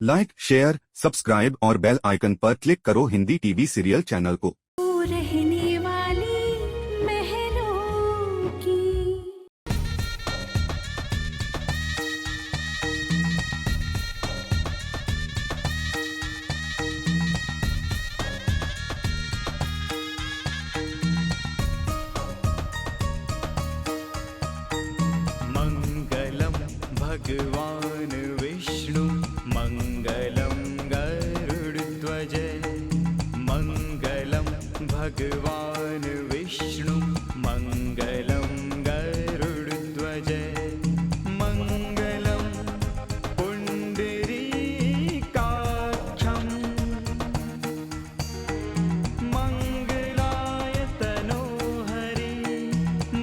Like, share, subscribe और bell icon पर click करो हिंदी टीवी सीरियल चैनल को। रहने वाली महलों की। मंगलम भगवान विष्णु मंगलम गरुड़ध्वज मंगलम भगवान विष्णु मंगलम गरुड़ध्वज मंगलम पुंडरीकाक्षम मंगलाय तनोहरि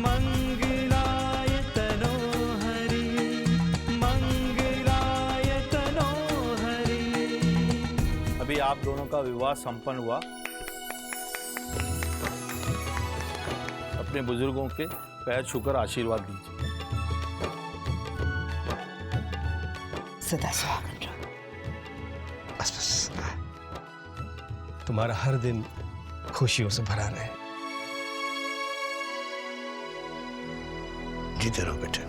मंगलाय तनोहरि मंगलाय तनोहरि। अभी आप दोनों का विवाह संपन्न हुआ। अपने बुजुर्गों के पैर छूकर आशीर्वाद दीजिए। सदा सुहागन रहो। बस बस, तुम्हारा हर दिन खुशियों से भरा रहे। जीते रहो बेटे।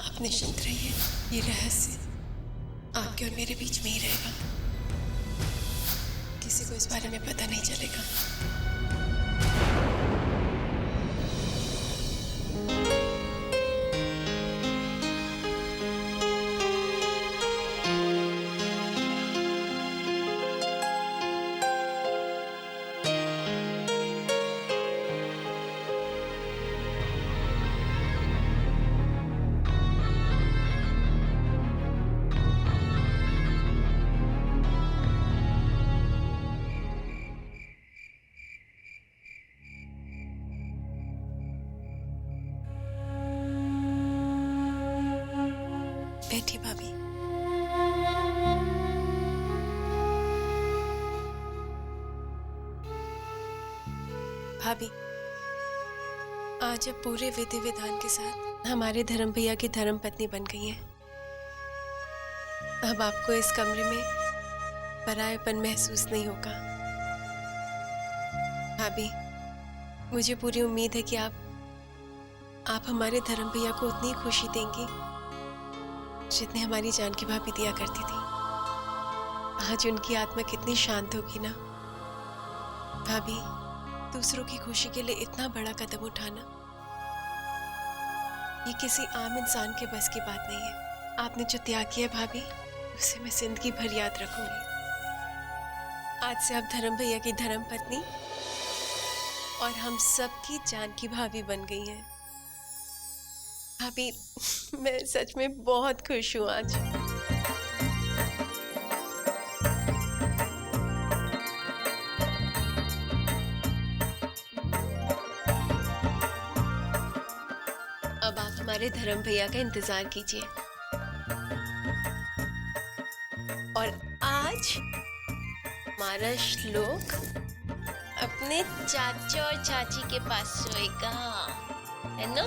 आप निश्चिंत रहिए, ये रहस्य आपके और मेरे बीच में ही रहेगा। किसी को इस बारे में पता नहीं चलेगा। बैठी भाभी। भाभी, आज आप पूरे विधि विधान के साथ हमारे धर्म भैया की धर्म पत्नी बन गई हैं। अब आपको इस कमरे में परायापन महसूस नहीं होगा। भाभी, मुझे पूरी उम्मीद है कि आप हमारे धर्म भैया को उतनी खुशी देंगी जितनी हमारी जानकी भाभी दिया करती थी। आज उनकी आत्मा कितनी शांत होगी ना। भाभी, दूसरों की खुशी के लिए इतना बड़ा कदम उठाना ये किसी आम इंसान के बस की बात नहीं है। आपने जो त्याग किया भाभी, उसे मैं जिंदगी भर याद रखूंगी। आज से आप धर्म भैया की धर्म पत्नी और हम सबकी जानकी भाभी बन गई हैं। भाभी, मैं सच में बहुत खुश हूँ आज। अब आप हमारे धर्म भैया का इंतजार कीजिए। और आज हमारा श्लोक अपने चाचा और चाची के पास सोएगा, है ना?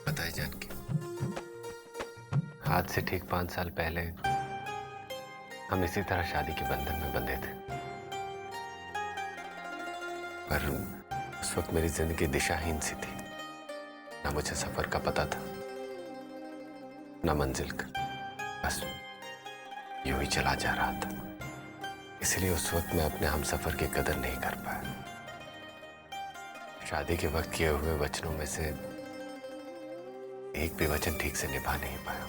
बताए जानकी, आज से ठीक 5 साल पहले हम इसी तरह शादी के बंधन में बंधे थे। पर उस वक्त मेरी जिंदगी दिशाहीन सी थी। ना मुझे सफर का पता था, ना मंजिल का। बस यूं ही चला जा रहा था। इसलिए उस वक्त मैं अपने हमसफर की कदर नहीं कर पाया। शादी के वक्त किए हुए वचनों में से एक भी वचन ठीक से निभा नहीं पाया।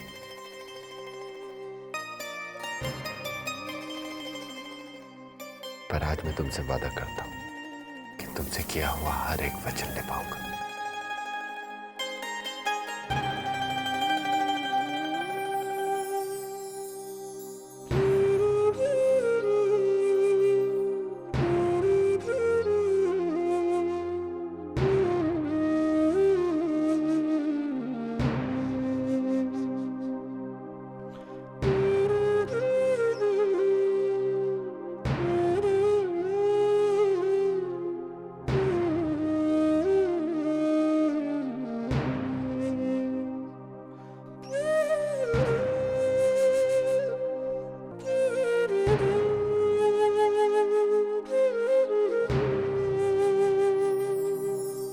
पर आज मैं तुमसे वादा करता हूं कि तुमसे किया हुआ हर एक वचन निभाऊंगा।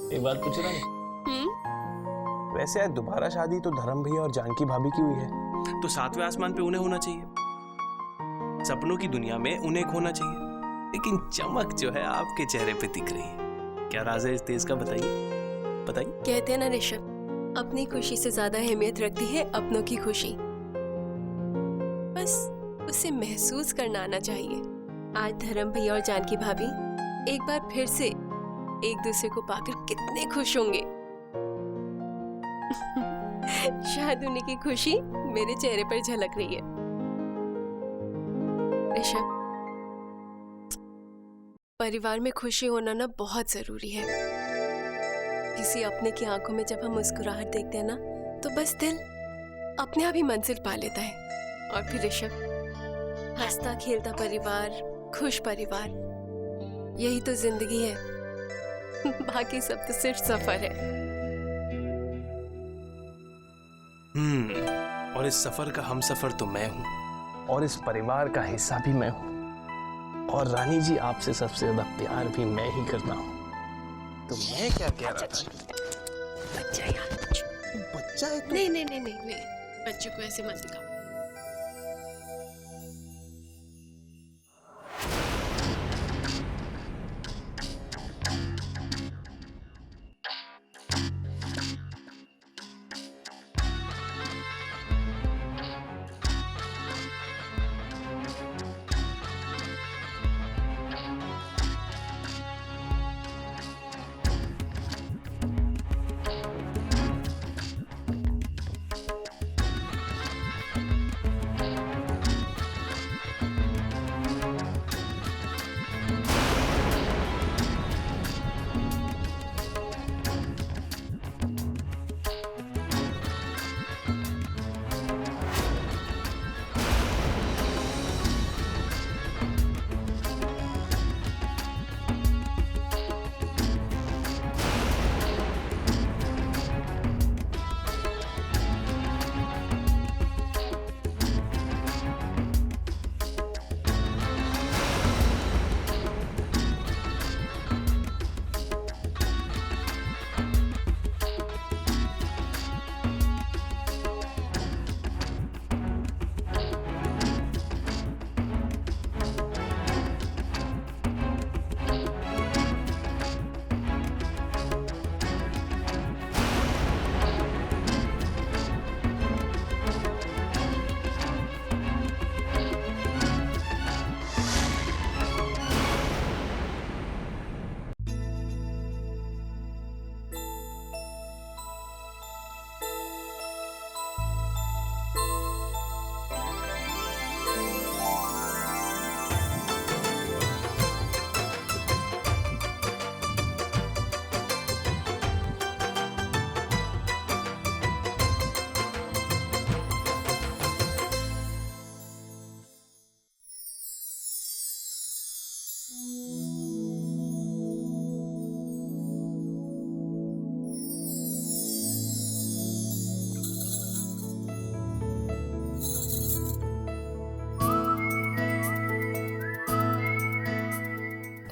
एक बात पूछ रहा हूँ, वैसे आज दोबारा शादी तो धर्म भैया और जानकी भाभी की हुई है, तो सातवें आसमान पे उन्हें होना चाहिए, सपनों की दुनिया में उन्हें एक होना चाहिए, लेकिन चमक जो है आपके चेहरे पे दिख रही है। क्या राज है इस तेज का, बताइए बताइए। कहते हैं ना ऋषभ, अपनी खुशी से ज्यादा अहमियत रखती है अपनों की खुशी। बस उसे महसूस करना आना चाहिए। आज धर्म भैया और जानकी भाभी एक बार फिर से एक दूसरे को पाकर कितने खुश होंगे। शायद उन्हीं की खुशी मेरे चेहरे पर झलक रही है। ऋषभ, परिवार में खुशी होना ना बहुत जरूरी है। किसी अपने की आंखों में जब हम मुस्कुराहट देखते हैं ना, तो बस दिल अपने आप ही मंजिल पा लेता है। और फिर ऋषभ, हंसता खेलता परिवार, खुश परिवार, यही तो जिंदगी है। बाकी सब तो सिर्फ सफर है। और इस सफर का हम सफर तो मैं हूँ, और इस परिवार का हिस्सा भी मैं हूँ, और रानी जी आपसे सबसे ज्यादा प्यार भी मैं ही करता हूँ। तो मैं क्या कह रहा था? बच्चा यार, बच्चा है नहीं नहीं नहीं नहीं नहीं, बच्चों को ऐसे मत दिखाओ।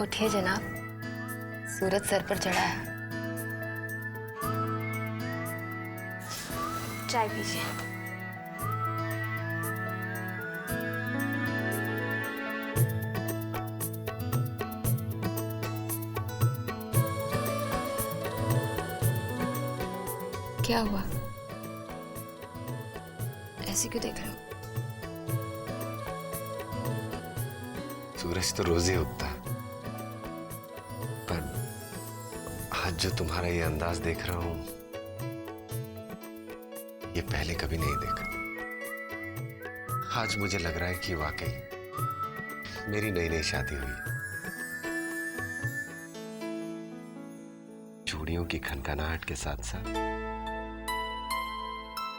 उठिए जनाब, सूरज सर पर चढ़ा है। चाय पीजिए। क्या हुआ? ऐसे क्यों देख रहे हो? सूरज तो रोज ही उगता है, पर आज जो तुम्हारा ये अंदाज देख रहा हूं, ये पहले कभी नहीं देखा। आज मुझे लग रहा है कि वाकई मेरी नई नई शादी हुई है। चूड़ियों की खनखनाहट के साथ साथ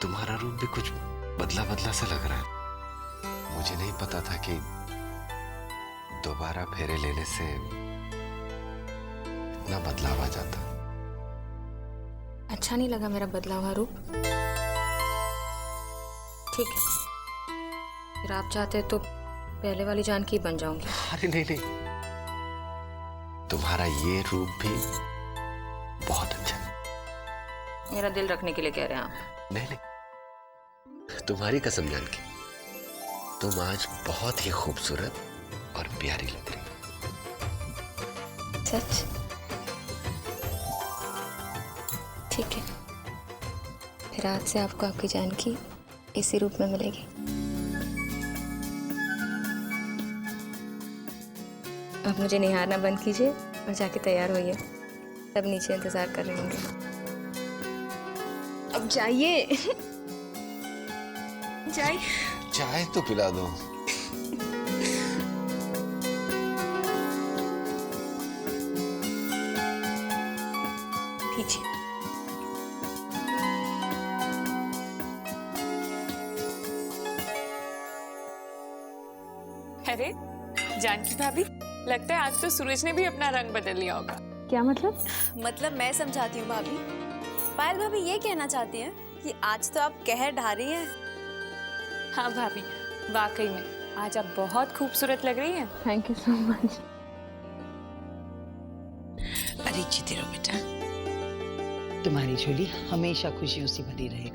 तुम्हारा रूप भी कुछ बदला बदला सा लग रहा है। मुझे नहीं पता था कि दोबारा फेरे लेने से इतना बदलाव आ जाता। अच्छा नहीं लगा मेरा बदला हुआ रूप? ठीक है, फिर आप चाहते तो पहले वाली जानकी बन जाऊंगी। अरे नहीं नहीं, तुम्हारा ये रूप भी बहुत अच्छा है। मेरा दिल रखने के लिए कह रहे हैं आप? नहीं नहीं, तुम्हारी कसम जानकी, तुम आज बहुत ही खूबसूरत और प्यारी लग रही हो। सच? ठीक है, फिर आज से आपको आपकी जानकी इसी रूप में मिलेगी। आप मुझे निहारना बंद कीजिए और जाके तैयार होइए, सब नीचे इंतजार कर रहे होंगे। अब जाइए। जाइए। चाय तो पिला दो। पीछे। अरे जानकी भाभी, लगता है आज तो सूरज ने भी अपना रंग बदल लिया होगा। क्या मतलब? मतलब मैं समझाती हूँ भाभी। पायल भाभी ये कहना चाहती हैं कि आज तो आप कहर ढा रही हैं। हाँ भाभी, वाकई में आज आप बहुत खूबसूरत लग रही हैं। Thank you so much. अरे जीते रहो बेटा, तुम्हारी झोली हमेशा खुशियों से भरी रहेगी।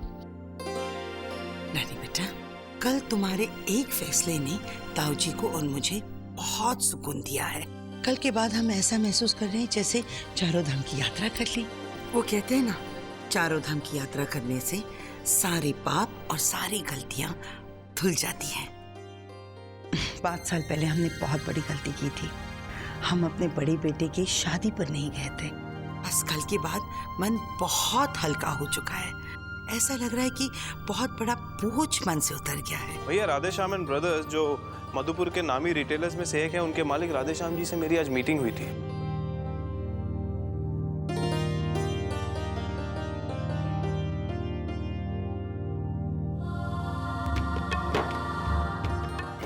नानी बेटा, कल तुम्हारे एक फैसले ने ताऊ जी को और मुझे बहुत सुकून दिया है। कल के बाद हम ऐसा महसूस कर रहे हैं जैसे चारों धाम की यात्रा कर ली। वो कहते हैं ना, चारों धाम की यात्रा करने से सारे पाप और सारी गलतियां धुल जाती हैं। 5 साल पहले हमने बहुत बड़ी गलती की थी। हम अपने बड़े बेटे की शादी पर नहीं गए थे। बस कल के बाद मन बहुत हल्का हो चुका है। ऐसा लग रहा है कि बहुत बड़ा बोझ मन से उतर गया है। भैया, राधे श्याम एंड ब्रदर्स जो मधुपुर के नामी रिटेलर्स में से एक है, उनके मालिक राधे श्याम जी से मेरी आज मीटिंग हुई थी।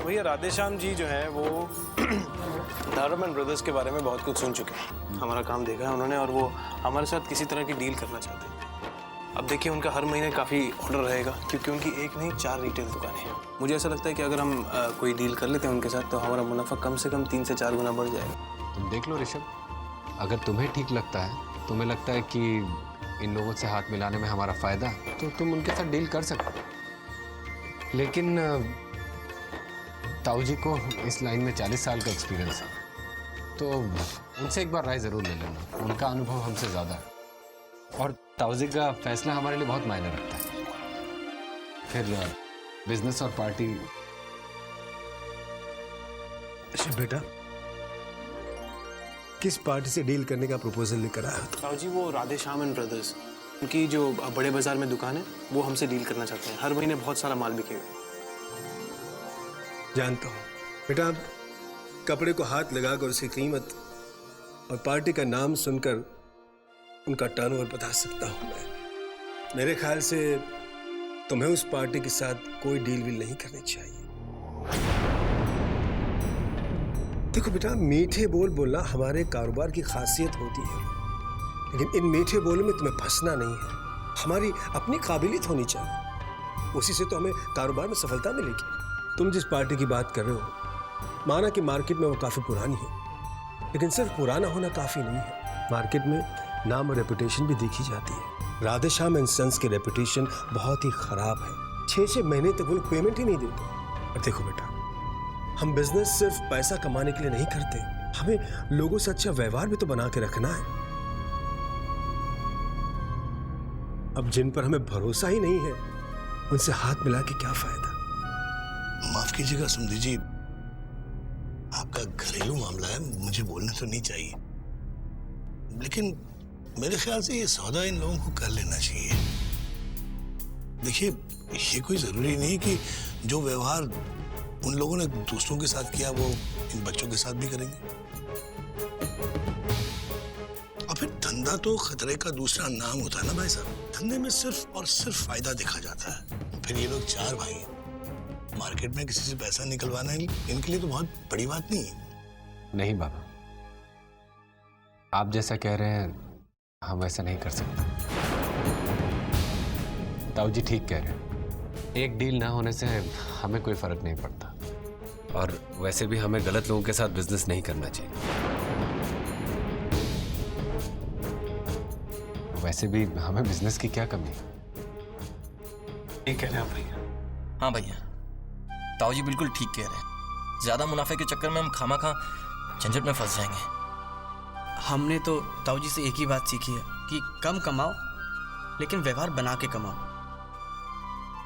भैया, राधे श्याम जी जो हैं वो धर्म एंड ब्रदर्स के बारे में बहुत कुछ सुन चुके हैं। हमारा काम देखा है उन्होंने और वो हमारे साथ किसी तरह की डील करना चाहते हैं। अब देखिए, उनका हर महीने काफ़ी ऑर्डर रहेगा क्योंकि उनकी एक नहीं 4 रिटेल दुकानें हैं। मुझे ऐसा लगता है कि अगर हम कोई डील कर लेते हैं उनके साथ तो हमारा मुनाफा कम से कम 3 से 4 गुना बढ़ जाएगा। तुम देख लो ऋषभ, अगर तुम्हें ठीक लगता है, तुम्हें लगता है कि इन लोगों से हाथ मिलाने में हमारा फायदा, तो तुम उनके साथ डील कर सकते हो। लेकिन ताऊ जी को इस लाइन में 40 साल का एक्सपीरियंस है, तो उनसे एक बार राय ज़रूर ले लेना। उनका अनुभव हमसे ज़्यादा है और ताऊ जी का फैसला हमारे लिए बहुत मायने रखता है। फिर बिजनेस और पार्टी। अच्छा बेटा, किस पार्टी से डील करने का प्रपोजल लेकर आया? ताऊ जी, वो राधे श्याम एंड ब्रदर्स, उनकी जो बड़े बाजार में दुकान है, वो हमसे डील करना चाहते हैं। हर महीने बहुत सारा माल बिकेगा। जानता हूँ बेटा, आप कपड़े को हाथ लगाकर उसकी कीमत और पार्टी का नाम सुनकर उनका टर्नओवर बता सकता हूँ मैं। मेरे ख्याल से तुम्हें उस पार्टी के साथ कोई डील विल नहीं करनी चाहिए। देखो बेटा, मीठे बोल बोलना हमारे कारोबार की खासियत होती है, लेकिन इन मीठे बोलों में तुम्हें फंसना नहीं है। हमारी अपनी काबिलियत होनी चाहिए, उसी से तो हमें कारोबार में सफलता मिलेगी। तुम जिस पार्टी की बात कर रहे हो, माना कि मार्केट में वो काफ़ी पुरानी है, लेकिन सिर्फ पुराना होना काफ़ी नहीं है। मार्केट में नाम और रेपुटेशन भी देखी जाती है। राधे श्याम एंड सन्स की रेपुटेशन बहुत ही खराब है। 6-6 महीने तक वो लोग पेमेंट ही नहीं देते। और देखो बेटा, हम बिजनेस सिर्फ पैसा कमाने के लिए नहीं करते, हमें लोगों से अच्छा व्यवहार भी तो बना के रखना है। अब जिन पर हमें भरोसा ही नहीं है उनसे हाथ मिला के क्या फायदा। माफ कीजिएगा सुमधि जी, आपका घरेलू मामला है, मुझे बोलना तो नहीं चाहिए, लेकिन मेरे ख्याल से ये सौदा इन लोगों को कर लेना चाहिए। देखिए, ये कोई जरूरी नहीं कि जो व्यवहार उन लोगों ने दूसरों के साथ किया वो इन बच्चों के साथ भी करेंगे। और फिर धंधा तो खतरे का दूसरा नाम होता है ना भाई साहब। धंधे में सिर्फ और सिर्फ फायदा देखा जाता है। फिर ये लोग 4 भाई हैं, मार्केट में किसी से पैसा निकलवाना इनके लिए तो बहुत बड़ी बात नहीं है। नहीं बाबा, आप जैसा कह रहे हैं हम वैसा नहीं कर सकते। ताऊ जी ठीक कह रहे हैं, एक डील ना होने से हमें कोई फर्क नहीं पड़ता, और वैसे भी हमें गलत लोगों के साथ बिजनेस नहीं करना चाहिए। वैसे भी हमें बिजनेस की क्या कमी है। ठीक कह रहे हैं भैया। हाँ भैया, ताऊ जी बिल्कुल ठीक कह रहे हैं। ज्यादा मुनाफे के चक्कर में हम खामा झंझट में फंस जाएंगे। हमने तो ताऊ जी से एक ही बात सीखी है कि कम कमाओ लेकिन व्यवहार बना के कमाओ।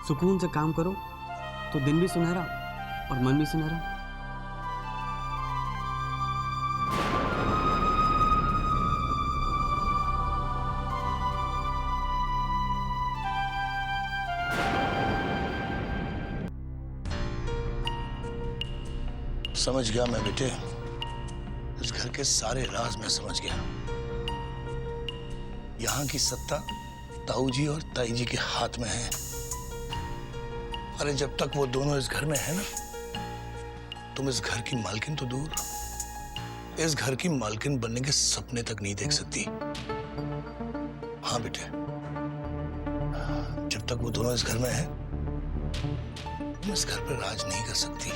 सुकून से काम करो तो दिन भी सुनहरा और मन भी सुनहरा। समझ गया मैं बेटे, इस घर के सारे राज मैं समझ गया। यहाँ की सत्ता ताऊ जी और ताई जी के हाथ में है। अरे जब तक वो दोनों इस घर में है ना, तुम इस घर की मालकिन तो दूर, इस घर की मालकिन बनने के सपने तक नहीं देख सकती। हाँ बेटे, जब तक वो दोनों इस घर में है तुम इस घर पर राज नहीं कर सकती।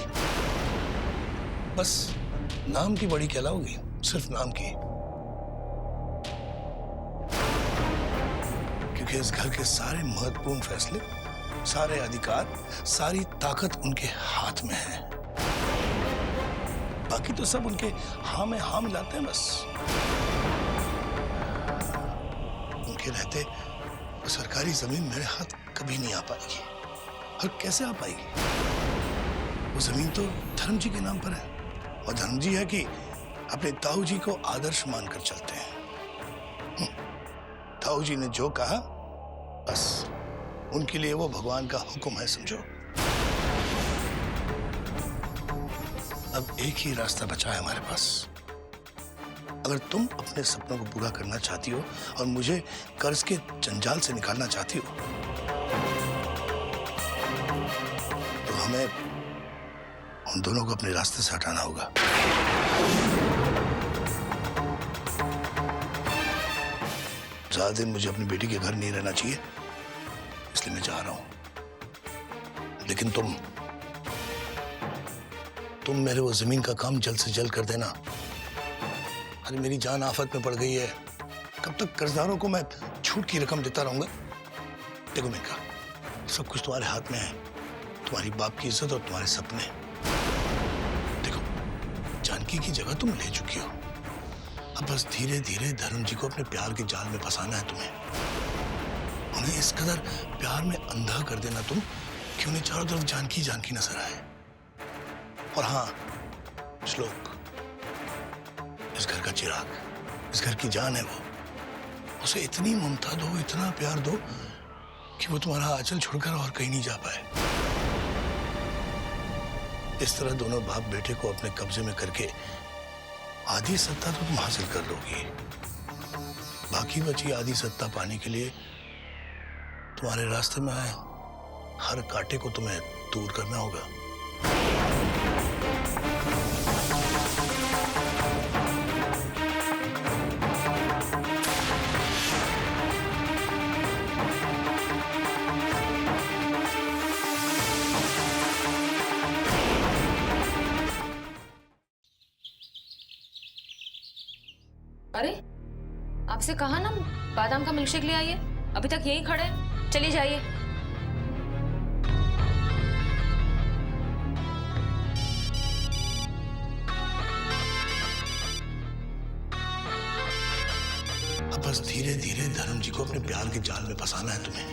बस नाम की बड़ी कहलाओगी, सिर्फ नाम की, क्योंकि इस घर के सारे महत्वपूर्ण फैसले, सारे अधिकार, सारी ताकत उनके हाथ में है। बाकी तो सब उनके हाँ में हाँ मिलाते हैं बस। उनके रहते सरकारी जमीन मेरे हाथ कभी नहीं आ पाएगी। और कैसे आ पाएगी? वो जमीन तो धर्म जी के नाम पर है, और धर्म जी है कि अपने ताऊ जी को आदर्श मानकर चलते हैं। ताऊ जी ने जो कहा बस उनके लिए वो भगवान का हुक्म है, समझो। अब एक ही रास्ता बचा है हमारे पास। अगर तुम अपने सपनों को पूरा करना चाहती हो और मुझे कर्ज के जंजाल से निकालना चाहती हो, तो हमें उन दोनों को अपने रास्ते से हटाना होगा। ज्यादा दिन मुझे अपनी बेटी के घर नहीं रहना चाहिए, इसलिए मैं जा रहा हूं। लेकिन तुम मेरे वो जमीन का काम जल्द से जल्द कर देना। अरे मेरी जान आफत में पड़ गई है, कब तक कर्जदारों को मैं छूट की रकम देता रहूंगा? देखो मेनका, सब कुछ तुम्हारे हाथ में है, तुम्हारी बाप की इज्जत और तुम्हारे सपने। देखो, जानकी की जगह तुम ले चुकी हो, अब बस धीरे धीरे धर्म जी को अपने प्यार के जाल में फंसाना है तुम्हें। उन्हें इस कदर प्यार में अंधा कर देना तुम कि उन्हें चारों तरफ जानकी जानकी नजर आए। और हाँ श्लोक, इस घर का चिराग, इस घर की जान है वो, उसे इतनी ममता दो, इतना प्यार दो कि वो तुम्हारा आंचल छोड़कर और कहीं नहीं जा पाए। इस तरह दोनों बाप बेटे को अपने कब्जे में करके आधी सत्ता तो तुम हासिल कर लोगी। बाकी बची आधी सत्ता पाने के लिए तुम्हारे रास्ते में आए हर कांटे को तुम्हें दूर करना होगा। अरे आपसे कहा ना बादाम का मिल्कशेक ले आइए, अभी तक यहीं खड़े हैं। चलिए जाइए। अब बस धीरे धीरे धीरे धर्म जी को अपने प्यार के जाल में फंसाना है तुम्हें।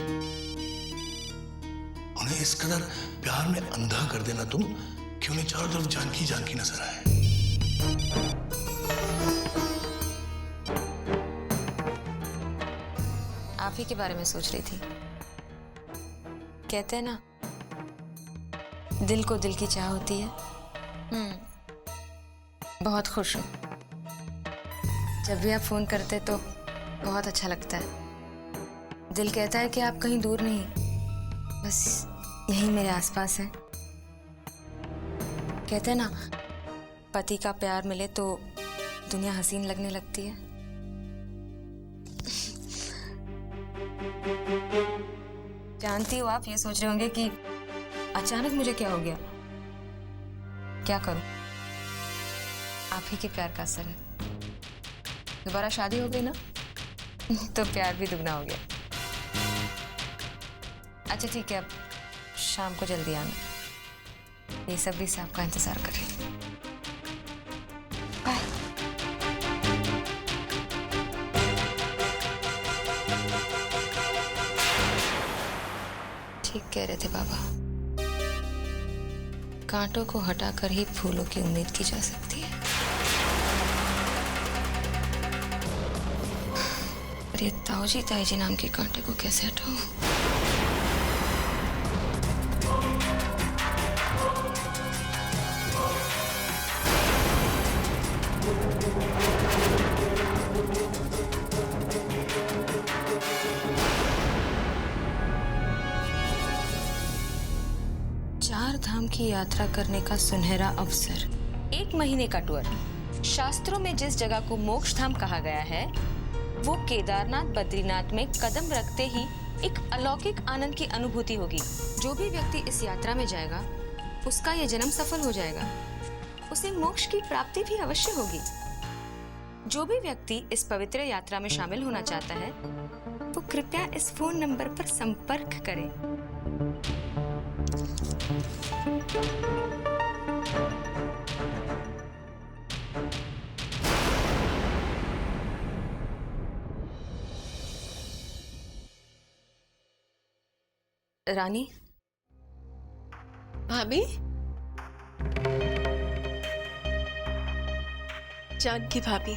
उन्हें इस कदर प्यार में अंधा कर देना तुम कि उन्हें चारों तरफ जानकी जानकी नजर आए। आप ही के बारे में सोच रही थी। कहते हैं ना, दिल को दिल की चाह होती है। बहुत खुश हूँ। जब भी आप फोन करते तो बहुत अच्छा लगता है। दिल कहता है कि आप कहीं दूर नहीं, बस यहीं मेरे आसपास हैं। कहते हैं ना, पति का प्यार मिले तो दुनिया हसीन लगने लगती है। जानती हो, आप ये सोच रहे होंगे कि अचानक मुझे क्या हो गया। क्या करूं, आप ही के प्यार का असर है। दोबारा शादी हो गई ना तो प्यार भी दुगना हो गया। अच्छा ठीक है, अब शाम को जल्दी आना। ये सब भी से आपका इंतजार कर रही हूँ। बाय। ठीक कह रहे थे बाबा, कांटों को हटाकर ही फूलों की उम्मीद की जा सकती है। पर ये ताऊजी ताईजी नाम के कांटे को कैसे हटाऊं? चार धाम की यात्रा करने का सुनहरा अवसर, 1 महीने का टूर। शास्त्रों में जिस जगह को मोक्ष धाम कहा गया है, वो केदारनाथ बद्रीनाथ में कदम रखते ही एक अलौकिक आनंद की अनुभूति होगी। जो भी व्यक्ति इस यात्रा में जाएगा, उसका ये जन्म सफल हो जाएगा। उसे मोक्ष की प्राप्ति भी अवश्य होगी। जो भी व्यक्ति इस पवित्र यात्रा में शामिल होना चाहता है, वो कृपया इस फोन नंबर पर संपर्क करे। रानी। भाभी, जानकी भाभी,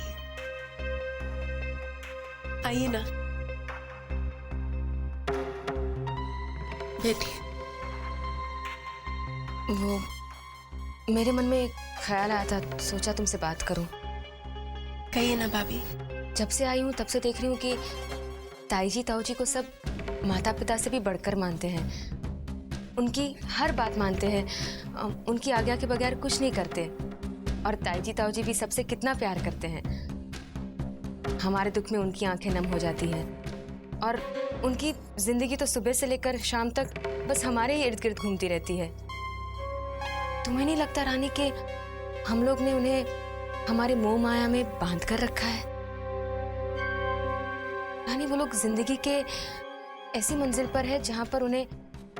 आइए ना, बैठिए। वो मेरे मन में एक ख्याल आया था, सोचा तुमसे बात करूं। कहिए ना भाभी। जब से आई हूं तब से देख रही हूं कि ताईजी ताऊजी को सब माता पिता से भी बढ़कर मानते हैं। उनकी हर बात मानते हैं, उनकी आज्ञा के बगैर कुछ नहीं करते। और ताईजी ताऊजी भी सबसे कितना प्यार करते हैं। हमारे दुख में उनकी आंखें नम हो जाती हैं। और उनकी जिंदगी तो सुबह से लेकर शाम तक बस हमारे ही इर्द गिर्द घूमती रहती है। तुम्हें नहीं लगता रानी कि हम लोग ने उन्हें हमारे मोह माया में बांध कर रखा है? रानी, वो लोग जिंदगी के ऐसी मंजिल पर है जहां पर उन्हें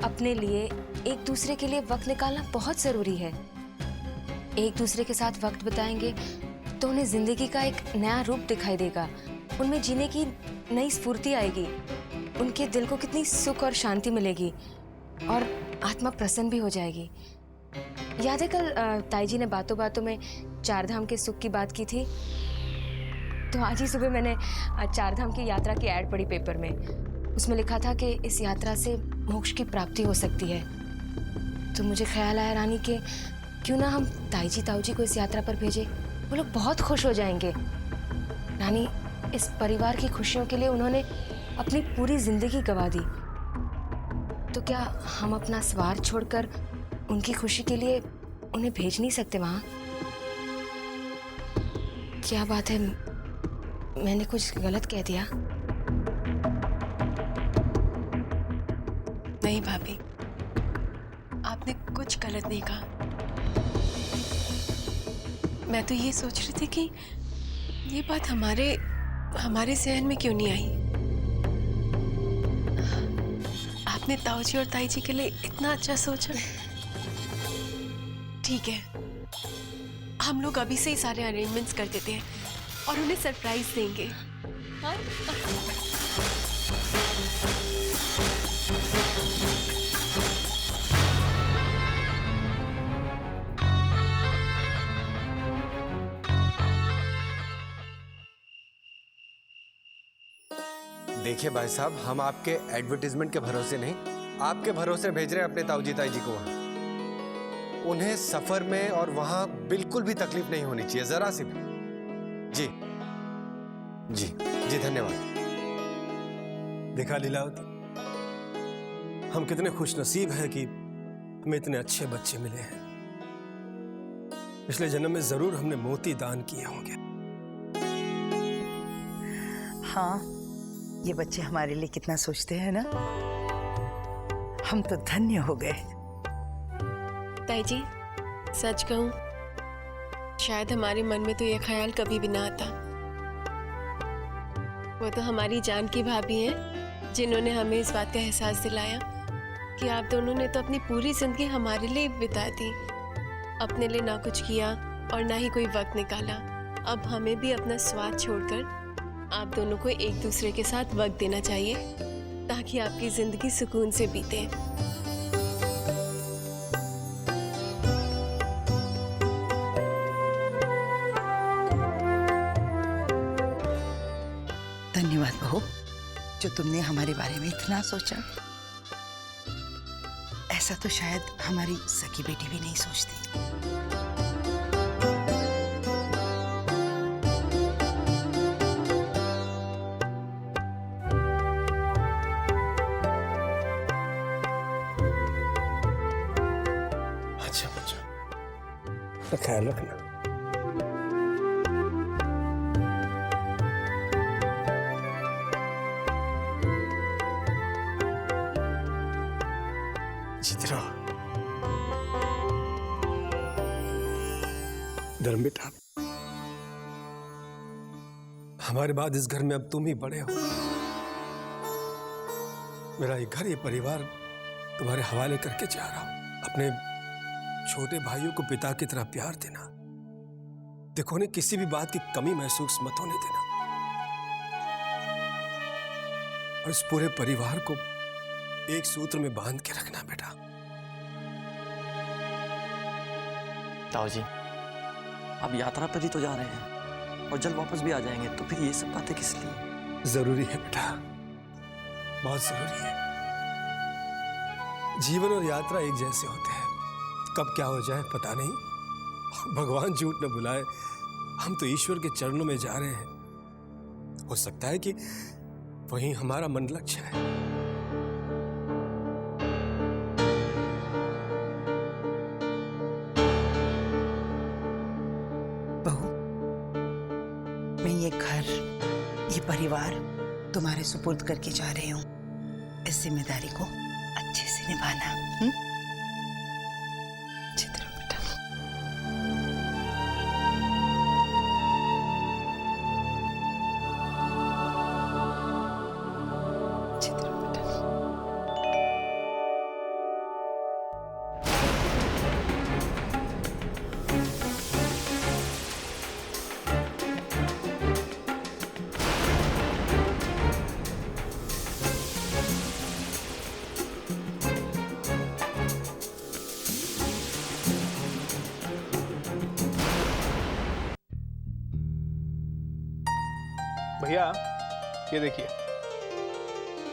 अपने लिए, एक दूसरे के लिए वक्त निकालना बहुत जरूरी है। एक दूसरे के साथ वक्त बिताएंगे तो उन्हें जिंदगी का एक नया रूप दिखाई देगा। उनमें जीने की नई स्फूर्ति आएगी। उनके दिल को कितनी सुख और शांति मिलेगी और आत्मा प्रसन्न भी हो जाएगी। याद है कल ताईजी ने बातों बातों में 4 धाम के सुख की बात की थी? तो आज ही सुबह मैंने 4 धाम की यात्रा की ऐड पढ़ी पेपर में। उसमें लिखा था कि इस यात्रा से मोक्ष की प्राप्ति हो सकती है। तो मुझे ख्याल आया रानी कि क्यों ना हम ताईजी ताऊजी को इस यात्रा पर भेजें। वो लोग बहुत खुश हो जाएंगे। रानी, इस परिवार की खुशियों के लिए उन्होंने अपनी पूरी जिंदगी गंवा दी। तो क्या हम अपना स्वार्थ छोड़कर उनकी खुशी के लिए उन्हें भेज नहीं सकते वहां? क्या बात है, मैंने कुछ गलत कह दिया? नहीं भाभी, आपने कुछ गलत नहीं कहा। मैं तो ये सोच रही थी कि ये बात हमारे जहन में क्यों नहीं आई। आपने ताऊजी और ताईजी के लिए इतना अच्छा सोचा। ठीक है, हम लोग अभी से ही सारे अरेंजमेंट्स कर देते हैं और उन्हें सरप्राइज देंगे। हाँ? देखिए भाई साहब, हम आपके एडवर्टीजमेंट के भरोसे नहीं, आपके भरोसे भेज रहे हैं अपने ताऊजी ताई जी को वहां। उन्हें सफर में और वहां बिल्कुल भी तकलीफ नहीं होनी चाहिए, जरा सी भी। जी जी जी, धन्यवाद। देखा लीलावती, हम कितने खुशनसीब हैं कि हमें इतने अच्छे बच्चे मिले हैं। पिछले जन्म में जरूर हमने मोती दान किए होंगे। हाँ, ये बच्चे हमारे लिए कितना सोचते हैं ना। हम तो धन्य हो गए। ताई जी, सच कहूं, शायद हमारे मन में तो ये ख्याल कभी भी ना आता। वो तो हमारी जान की भाभी हैं, जिन्होंने हमें इस बात का एहसास दिलाया कि आप दोनों ने तो अपनी पूरी जिंदगी हमारे लिए बिता दी, अपने लिए ना कुछ किया और ना ही कोई वक्त निकाला। अब हमें भी अपना स्वार्थ छोड़कर आप दोनों को एक दूसरे के साथ वक्त देना चाहिए, ताकि आपकी जिंदगी सुकून से बीते। धन्यवाद बहू, जो तुमने हमारे बारे में इतना सोचा। ऐसा तो शायद हमारी सगी बेटी भी नहीं सोचती। अच्छा बच्चा, तो ख्याल रखना। जीते रहो। धर्म बेटा, हमारे बाद इस घर में अब तुम ही बड़े हो। मेरा ये घर, ये परिवार तुम्हारे हवाले करके जा रहा हूं। अपने छोटे भाइयों को पिता की तरह प्यार देना। देखो, उन्हें किसी भी बात की कमी महसूस मत होने देना। और इस पूरे परिवार को एक सूत्र में बांध के रखना बेटा। ताऊ जी, अब यात्रा पर ही तो जा रहे हैं और जल्द वापस भी आ जाएंगे, तो फिर ये सब बातें किस लिए? जरूरी है बेटा, बहुत जरूरी है। जीवन और यात्रा एक जैसे होते हैं, कब क्या हो जाए पता नहीं। भगवान झूठ न बुलाए, हम तो ईश्वर के चरणों में जा रहे हैं। हो सकता है कि वही हमारा मन लक्ष्य है। बहू, मैं ये घर, ये परिवार तुम्हारे सुपुर्द करके जा रही हूँ। इस जिम्मेदारी को अच्छे से निभाना। चित्रा बेटा। चित्रा बेटा। भैया, ये देखिए,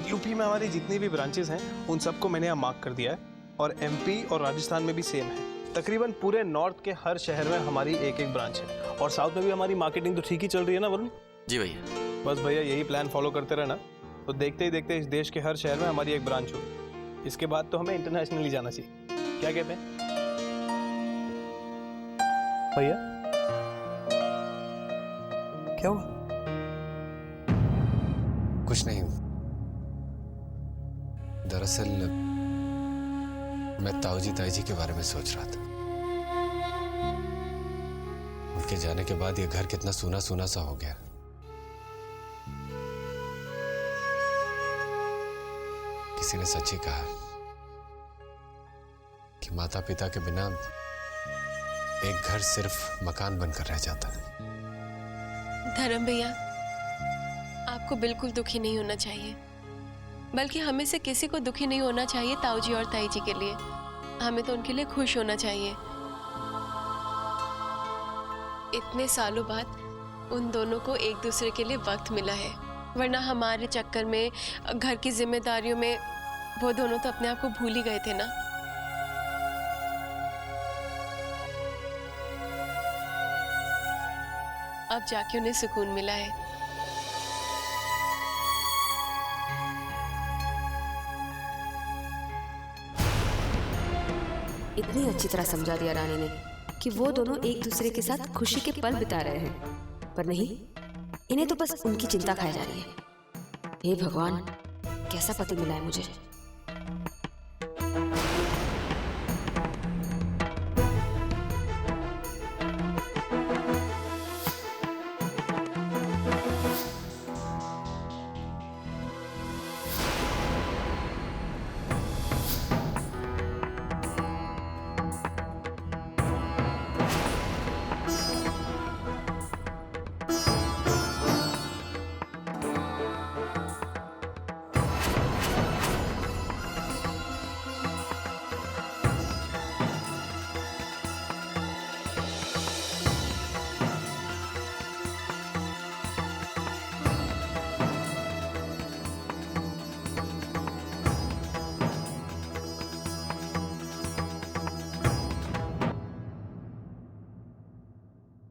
यूपी में हमारी जितनी भी ब्रांचेस हैं उन सबको मैंने यहाँ मार्क कर दिया है, और एमपी और राजस्थान में भी सेम है। तकरीबन पूरे नॉर्थ के हर शहर में हमारी एक एक ब्रांच है, और साउथ में भी हमारी मार्केटिंग तो ठीक ही चल रही है ना वरुण? जी भैया। बस भैया, यही प्लान फॉलो करते रहना, तो देखते ही देखते इस देश के हर शहर में हमारी एक ब्रांच होगी। इसके बाद तो हमें इंटरनेशनली जाना चाहिए। क्या कहते हैं भैया? क्या हुआ? कुछ नहीं। दरअसल मैं ताऊजी ताई जी के बारे में सोच रहा था। उनके जाने के बाद ये घर कितना सूना सूना सा हो गया। किसी ने सच ही कहा कि माता पिता के बिना एक घर सिर्फ मकान बनकर रह जाता है। धर्म भैया, आप आपको बिल्कुल दुखी नहीं होना चाहिए, बल्कि हमें से किसी को दुखी नहीं होना चाहिए ताऊ जी और ताई जी के लिए। हमें तो उनके लिए खुश होना चाहिए। इतने सालों बाद उन दोनों को एक दूसरे के लिए वक्त मिला है, वरना हमारे चक्कर में, घर की जिम्मेदारियों में वो दोनों तो अपने आप को भूल ही गए थे ना। अब जाके उन्हें सुकून मिला है। इतनी अच्छी तरह समझा दिया रानी ने कि वो दोनों एक दूसरे के साथ खुशी के पल बिता रहे हैं, पर नहीं, इन्हें तो बस उनकी चिंता खाई जा रही है। हे भगवान, कैसा पति मिला है मुझे।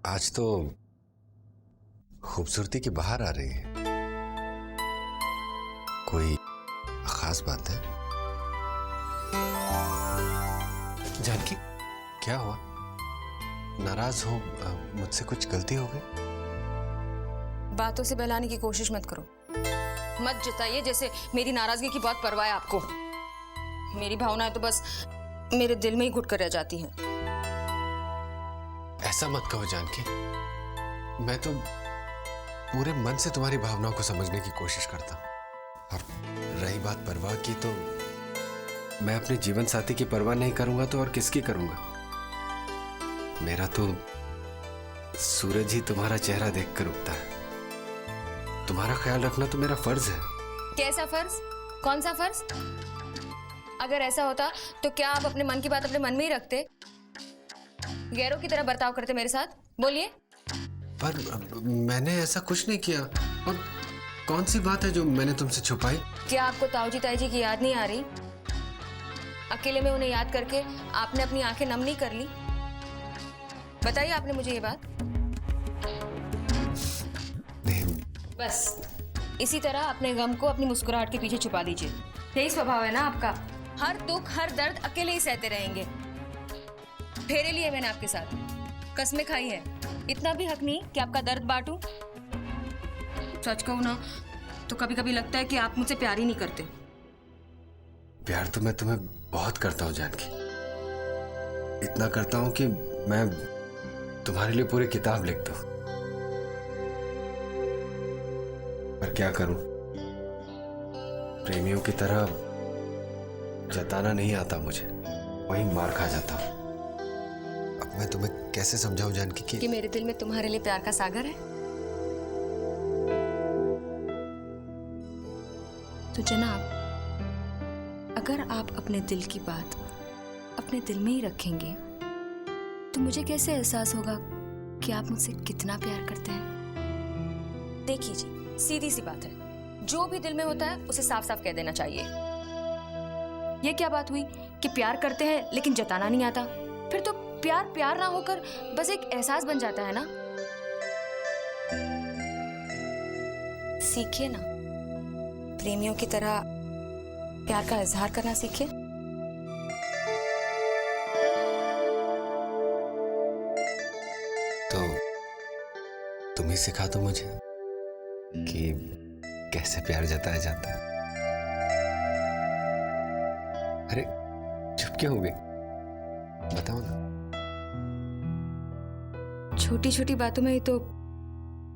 आज तो खूबसूरती की बाहर आ रही है। कोई खास बात है? जानकी, क्या हुआ? नाराज हो? मुझसे कुछ गलती हो गई? बातों से बहलाने की कोशिश मत करो, मत जताइए जैसे मेरी नाराजगी की बहुत परवाह है आपको। मेरी भावनाएं तो बस मेरे दिल में ही घुट कर रह जाती हैं। ऐसा मत कहो जानकी, मैं तो पूरे मन से तुम्हारी भावनाओं को समझने की कोशिश करता हूं। और रही बात परवाह की, तो मैं अपने जीवन साथी की परवाह नहीं करूंगा तो और किसकी करूंगा? मेरा तो सूरज ही तुम्हारा चेहरा देखकर उगता है। तुम्हारा ख्याल रखना तो मेरा फर्ज है। कैसा फर्ज? कौन सा फर्ज? अगर ऐसा होता तो क्या आप अपने मन की बात अपने मन में ही रखते? गैरों की तरह बर्ताव करते मेरे साथ? बोलिए। पर मैंने ऐसा कुछ नहीं किया। और कौन सी बात है जो मैंने तुमसे छुपाई? क्या आपको ताऊ जी ताई जी की याद नहीं आ रही? अकेले में उन्हें याद करके आपने अपनी आंखें नम नहीं कर ली? बताइए आपने मुझे ये बात। नहीं। बस इसी तरह अपने गम को अपनी मुस्कुराहट के पीछे छुपा दीजिए। यही स्वभाव है ना आपका? हर दुख हर दर्द अकेले ही सहते रहेंगे। फेरे लिए मैंने आपके साथ, कसमें खाई है, इतना भी हक नहीं कि आपका दर्द बांटूं। सच कहूं ना तो कभी कभी लगता है कि आप मुझसे प्यार ही नहीं करते। प्यार तो मैं तुम्हें बहुत करता हूँ जानकी। इतना करता हूँ कि मैं तुम्हारे लिए पूरी किताब लिख दूं। पर क्या करूं, प्रेमियों की तरह जताना नहीं आता मुझे, वहीं मार खा जाता हूं। अब मैं तुम्हें कैसे समझाऊं जानकी कि मेरे दिल में तुम्हारे लिए प्यार का सागर है? तो जनाब, अगर आप अपने दिल की बात अपने दिल में ही रखेंगे तो मुझे कैसे एहसास होगा कि आप मुझसे कितना प्यार करते हैं? देखिए जी, सीधी सी बात है, जो भी दिल में होता है उसे साफ साफ कह देना चाहिए। ये क्या बात हुई कि प्यार करते हैं लेकिन जताना नहीं आता? फिर तो प्यार प्यार ना होकर बस एक एहसास बन जाता है ना। सीखिए ना, प्रेमियों की तरह प्यार का इजहार करना सीखिए। तो तुम ही सिखा दो मुझे कि कैसे प्यार जताया जाता है। अरे चुप क्यों हो गई? बताओ ना। छोटी छोटी बातों में ही तो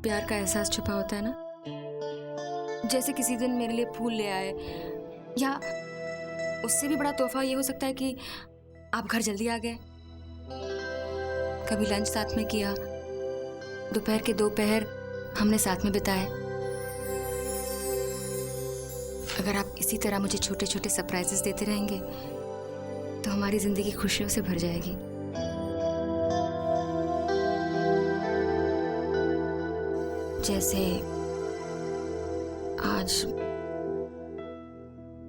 प्यार का एहसास छुपा होता है ना। जैसे किसी दिन मेरे लिए फूल ले आए, या उससे भी बड़ा तोहफा ये हो सकता है कि आप घर जल्दी आ गए। कभी लंच साथ में किया, दोपहर के 2 पहर हमने साथ में बिताए। अगर आप इसी तरह मुझे छोटे छोटे सरप्राइजेस देते रहेंगे तो हमारी जिंदगी खुशियों से भर जाएगी। जैसे आज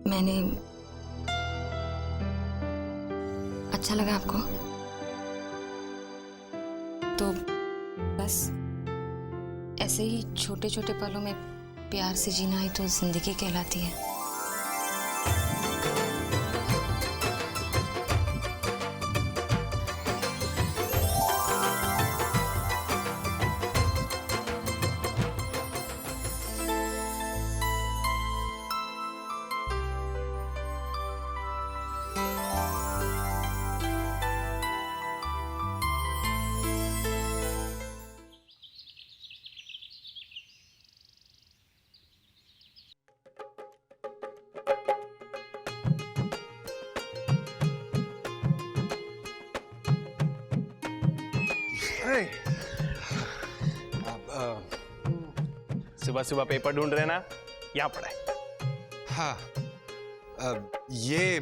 मैंने, अच्छा लगा आपको? तो बस ऐसे ही छोटे छोटे पलों में प्यार से जीना ही तो जिंदगी कहलाती है। सुबह सुबह पेपर ढूंढ रहे ना, यहाँ पड़ा है। हाँ, ये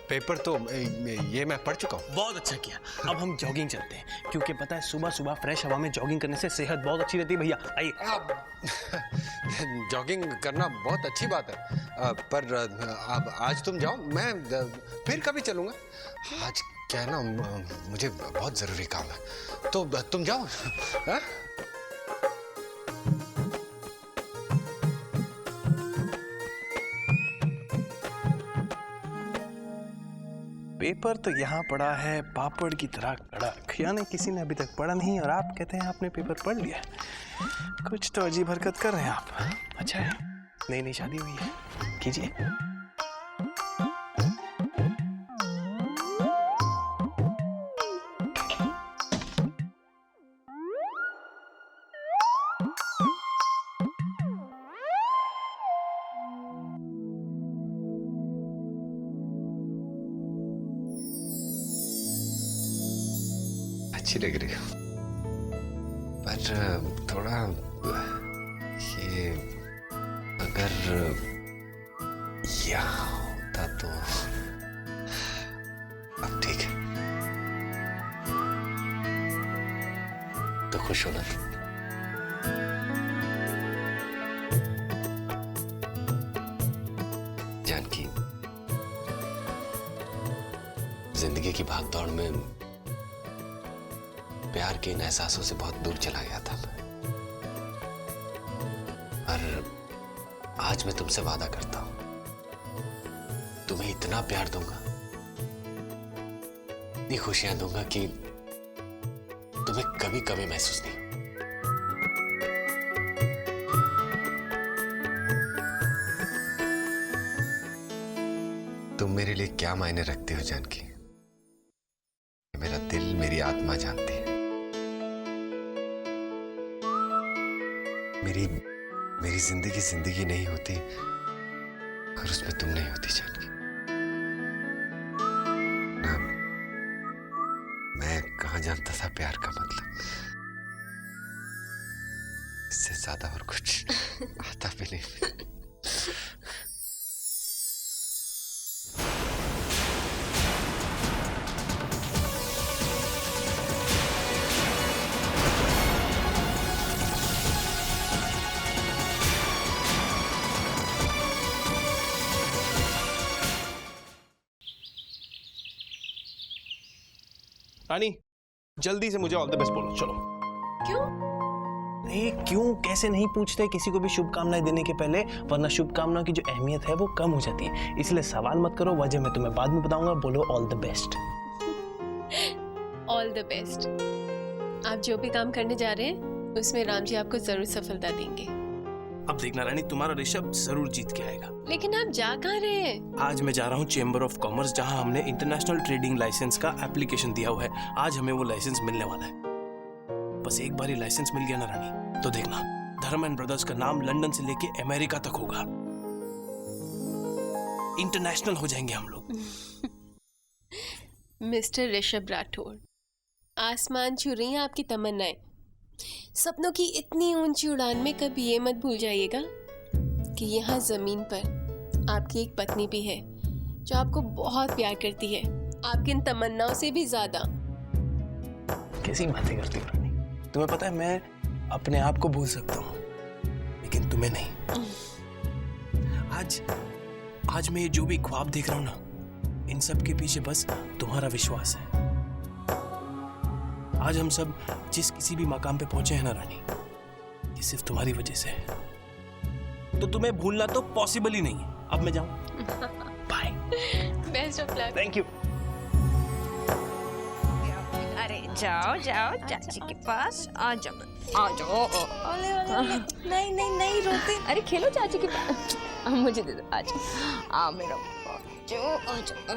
पेपर तो ये मैं पढ़ चुका हूँ। बहुत अच्छा किया। अब हम जॉगिंग चलते हैं, क्योंकि पता है सुबह सुबह फ्रेश हवा में जॉगिंग करने से सेहत बहुत अच्छी रहती है। भैया आइए। जॉगिंग करना बहुत अच्छी बात है, पर अब आज तुम जाओ, मैं फिर कभी चलूँगा। आज क्या है ना, मुझे बहुत ज़रूरी काम है, तो तुम जाओ। हाँ? पेपर तो यहाँ पड़ा है पापड़ की तरह कड़क, यानी किसी ने अभी तक पढ़ा नहीं और आप कहते हैं आपने पेपर पढ़ लिया। कुछ तो अजीब हरकत कर रहे हैं आप। अच्छा है, नई नई शादी हुई है, कीजिए। अच्छी लग रही हो, पर थोड़ा ये अगर यहाँ होता तो। अब ठीक है, तो खुश हो ना? जानकी, जिंदगी की भागदौड़ में प्यार के इन एहसासों से बहुत दूर चला गया था मैं, और आज मैं तुमसे वादा करता हूं, तुम्हें इतना प्यार दूंगा, इतनी खुशियां दूंगा कि तुम्हें कभी कभी महसूस नहीं। तुम मेरे लिए क्या मायने रखते हो जानकी, मेरा दिल मेरी आत्मा जानती है। मेरी जिंदगी जिंदगी नहीं होती और उसमें तुम नहीं होती जानकी। ना मैं कहाँ जानता था प्यार का मतलब, इससे ज्यादा और कुछ आता भी नहीं। रानी, जल्दी से मुझे ऑल द बेस्ट बोलो, चलो। क्यों? क्यों कैसे नहीं पूछते किसी को भी शुभकामनाएं देने के पहले, वरना शुभकामनाओं की जो अहमियत है वो कम हो जाती है। इसलिए सवाल मत करो, वजह मैं तुम्हें बाद में बताऊंगा। बोलो all the best. All the best. आप जो भी काम करने जा रहे हैं उसमें राम जी आपको जरूर सफलता देंगे। अब देखना रानी, तुम्हारा ऋषभ जरूर जीत के आएगा। लेकिन आप जा कहाँ रहे हैं? आज मैं जा रहा हूँ चेंबर ऑफ कॉमर्स, जहाँ हमने इंटरनेशनल ट्रेडिंग लाइसेंस का एप्लीकेशन दिया हुआ है। आज हमें वो लाइसेंस मिलने वाला है। बस एक बार ही लाइसेंस मिल गया ना रानी, तो देखना धर्म एंड ब्रदर्स का नाम लंदन से लेके अमेरिका तक होगा। इंटरनेशनल हो जाएंगे हम लोग। मिस्टर ऋषभ राठौर, आसमान छू रही हैं आपकी तमन्नाएं। सपनों की इतनी ऊंची उड़ान में कभी ये मत भूल जाइएगा कि यहाँ जमीन पर आपकी एक पत्नी भी है जो आपको बहुत प्यार करती है, आपकी इन तमन्नाओं से भी ज्यादा। कैसी बातें करती हो रानी? तुम्हें पता है मैं अपने आप को भूल सकता हूँ, लेकिन तुम्हें नहीं। आज मैं ये जो भी ख्वाब देख रहा हूँ ना, इन सब के पीछे बस तुम्हारा विश्वास है। आज हम सब जिस किसी भी मकाम पे पहुंचे हैं ना रानी, ये सिर्फ तुम्हारी वजह से है। तो तुम्हें भूलना तो पॉसिबल ही नहीं है। अब मैं जाऊं? Bye. Best of luck. Thank you. अरे जाओ जाओ चाची के पास आ जाओ, आ जाओ। ओले ओले, नहीं नहीं नहीं रोते। अरे खेलो चाची के पास। मुझे दे दो, आ जाओ। आ मेरा जो आ जाओ।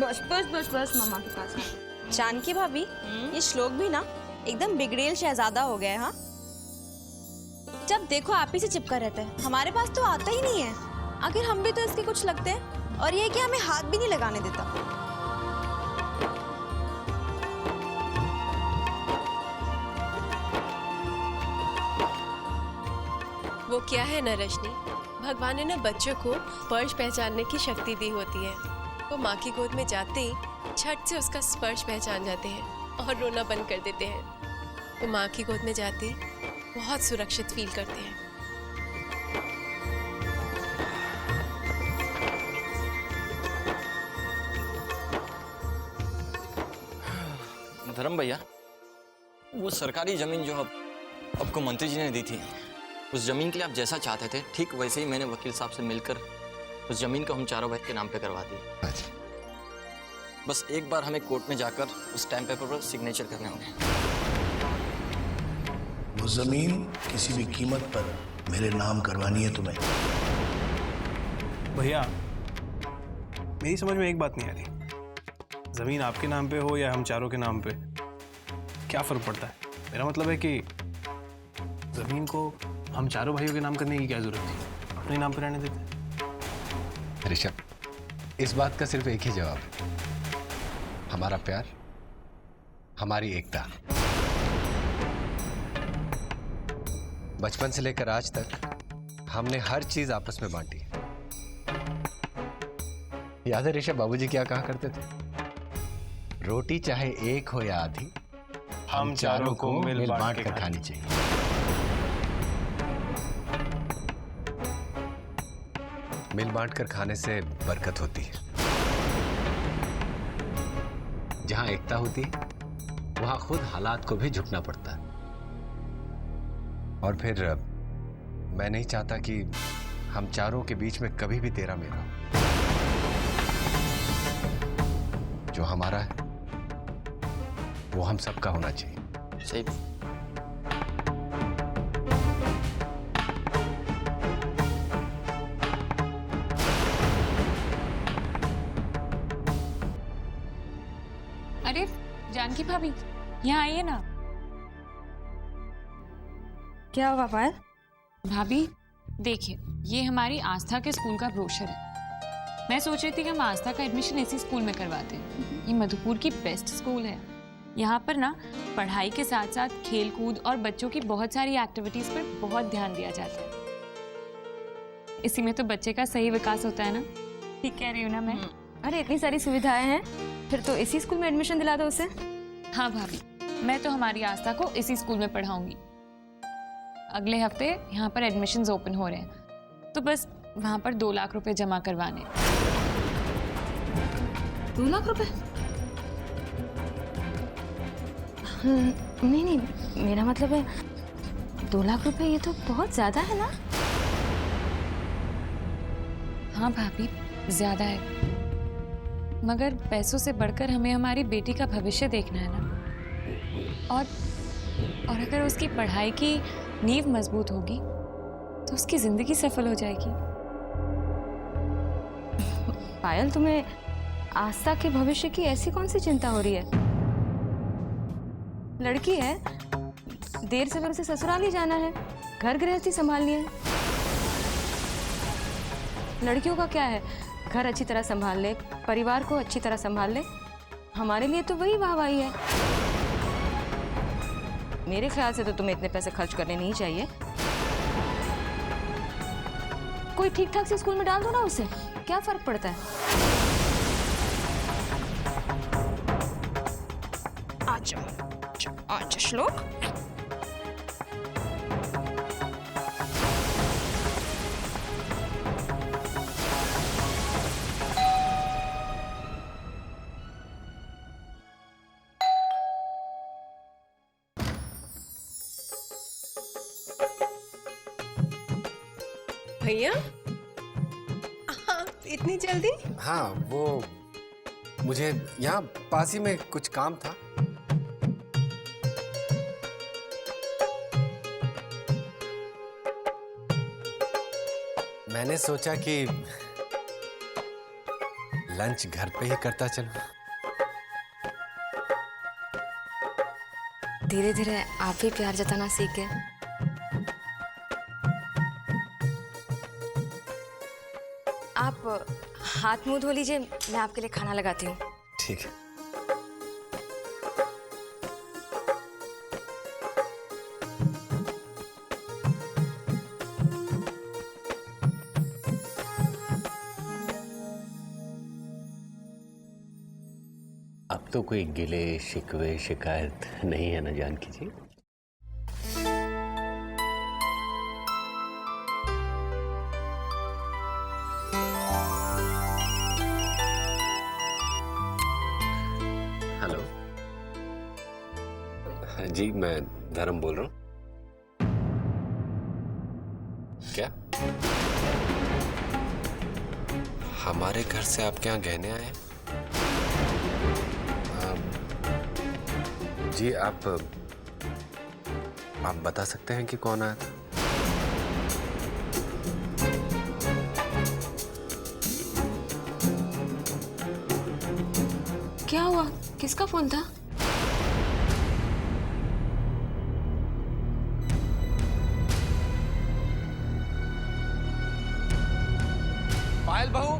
बस बस बस बस मामा के पास। जानकी भाभी, ये श्लोक भी ना एकदम बिगड़ेल शहजादा हो गया है। हाँ, जब देखो आप ही से चिपका रहता है, हमारे पास तो आता ही नहीं है। आखिर हम भी तो इसके कुछ लगते हैं, और ये कि हमें हाथ भी नहीं लगाने देता। वो क्या है ना रजनी, भगवान ने ना बच्चों को स्पर्श पहचानने की शक्ति दी होती है। वो माँ की गोद में जाते ही झट से उसका स्पर्श पहचान जाते हैं और रोना बंद कर देते हैं। वो माँ की गोद में जाते ही बहुत सुरक्षित फील करते हैं। धर्म भैया, वो सरकारी जमीन जो आपको मंत्री जी ने दी थी, उस जमीन के लिए आप जैसा चाहते थे ठीक वैसे ही मैंने वकील साहब से मिलकर उस जमीन को हम चारों भाई के नाम पे करवा दी। बस एक बार हमें कोर्ट में जाकर उस स्टैम्प पेपर पर सिग्नेचर करने होंगे। वो जमीन किसी भी कीमत पर मेरे नाम करवानी है तुम्हें। भैया, मेरी समझ में एक बात नहीं आ रही, जमीन आपके नाम पे हो या हम चारों के नाम पे, क्या फर्क पड़ता है? मेरा मतलब है कि जमीन को हम चारों भाइयों के नाम करने की क्या जरूरत थी? अपने नाम पे रहने देते। ऋषभ, इस बात का सिर्फ एक ही जवाब है, हमारा प्यार, हमारी एकता। बचपन से लेकर आज तक हमने हर चीज आपस में बांटी है। याद है ऋषभ, बाबूजी क्या कहा करते थे? रोटी चाहे एक हो या आधी, हम चारों को मिल बांट कर खानी चाहिए। मिल बांट कर खाने से बरकत होती है। जहां एकता होती है वहां खुद हालात को भी झुकना पड़ता है। और फिर मैं नहीं चाहता कि हम चारों के बीच में कभी भी तेरा मेरा हो। जो हमारा है वो हम सबका होना चाहिए। सही। अरे जानकी भाभी, यहाँ आइए ना। क्या हुआ पायल? भाभी देखिए, ये हमारी आस्था के स्कूल का ब्रोशर है। मैं सोच रही थी कि हम आस्था का एडमिशन इसी स्कूल में करवाते हैं। ये मधुपुर की बेस्ट स्कूल है। यहाँ पर ना पढ़ाई के साथ साथ खेल कूद और बच्चों की बहुत सारी एक्टिविटीज पर बहुत ध्यान दिया जाता है। इसी में तो बच्चे का सही विकास होता है ना। ठीक कह रही हूँ ना मैं? अरे इतनी सारी सुविधाएं हैं, फिर तो इसी स्कूल में एडमिशन दिला दो उसे। हाँ भाभी, मैं तो हमारी आस्था को इसी स्कूल में पढ़ाऊंगी। अगले हफ्ते यहाँ पर एडमिशन्स ओपन हो रहे हैं, तो बस वहाँ पर 2 लाख रुपए जमा करवाने। 2 लाख रुपए? नहीं नहीं, मेरा मतलब है 2 लाख रुपए, ये तो बहुत ज्यादा है ना? हाँ भाभी, ज्यादा है, मगर पैसों से बढ़कर हमें हमारी बेटी का भविष्य देखना है ना। और अगर उसकी पढ़ाई की नींव मजबूत होगी तो उसकी जिंदगी सफल हो जाएगी। पायल, तुम्हें आस्था के भविष्य की ऐसी कौन सी चिंता हो रही है? लड़की है, देर से उसे ससुराल ही जाना है, घर गृहस्थी संभालनी है। लड़कियों का क्या है, घर अच्छी तरह संभाल ले, परिवार को अच्छी तरह संभाल ले। हमारे लिए तो वही वाहवाही है। मेरे ख्याल से तो तुम्हें इतने पैसे खर्च करने नहीं चाहिए। कोई ठीक ठाक से स्कूल में डाल दो ना उसे, क्या फर्क पड़ता है। आजा श्लोक। भैया आप इतनी जल्दी? हाँ, वो मुझे यहाँ पास ही में कुछ काम था। मैंने सोचा कि लंच घर पे ही करता चलूं। धीरे धीरे आप भी प्यार जताना सीख गए। आप हाथ मुंह धो लीजिए, मैं आपके लिए खाना लगाती हूँ। ठीक है। अब तो कोई गिले शिकवे शिकायत नहीं है ना जानकी जी? हेलो जी, मैं धर्म बोल रहा हूँ। क्या हमारे घर से आपके यहाँ गहने आए हैं? जी आप बता सकते हैं कि कौन आया था? क्या हुआ, किसका फोन था? पायल बहू,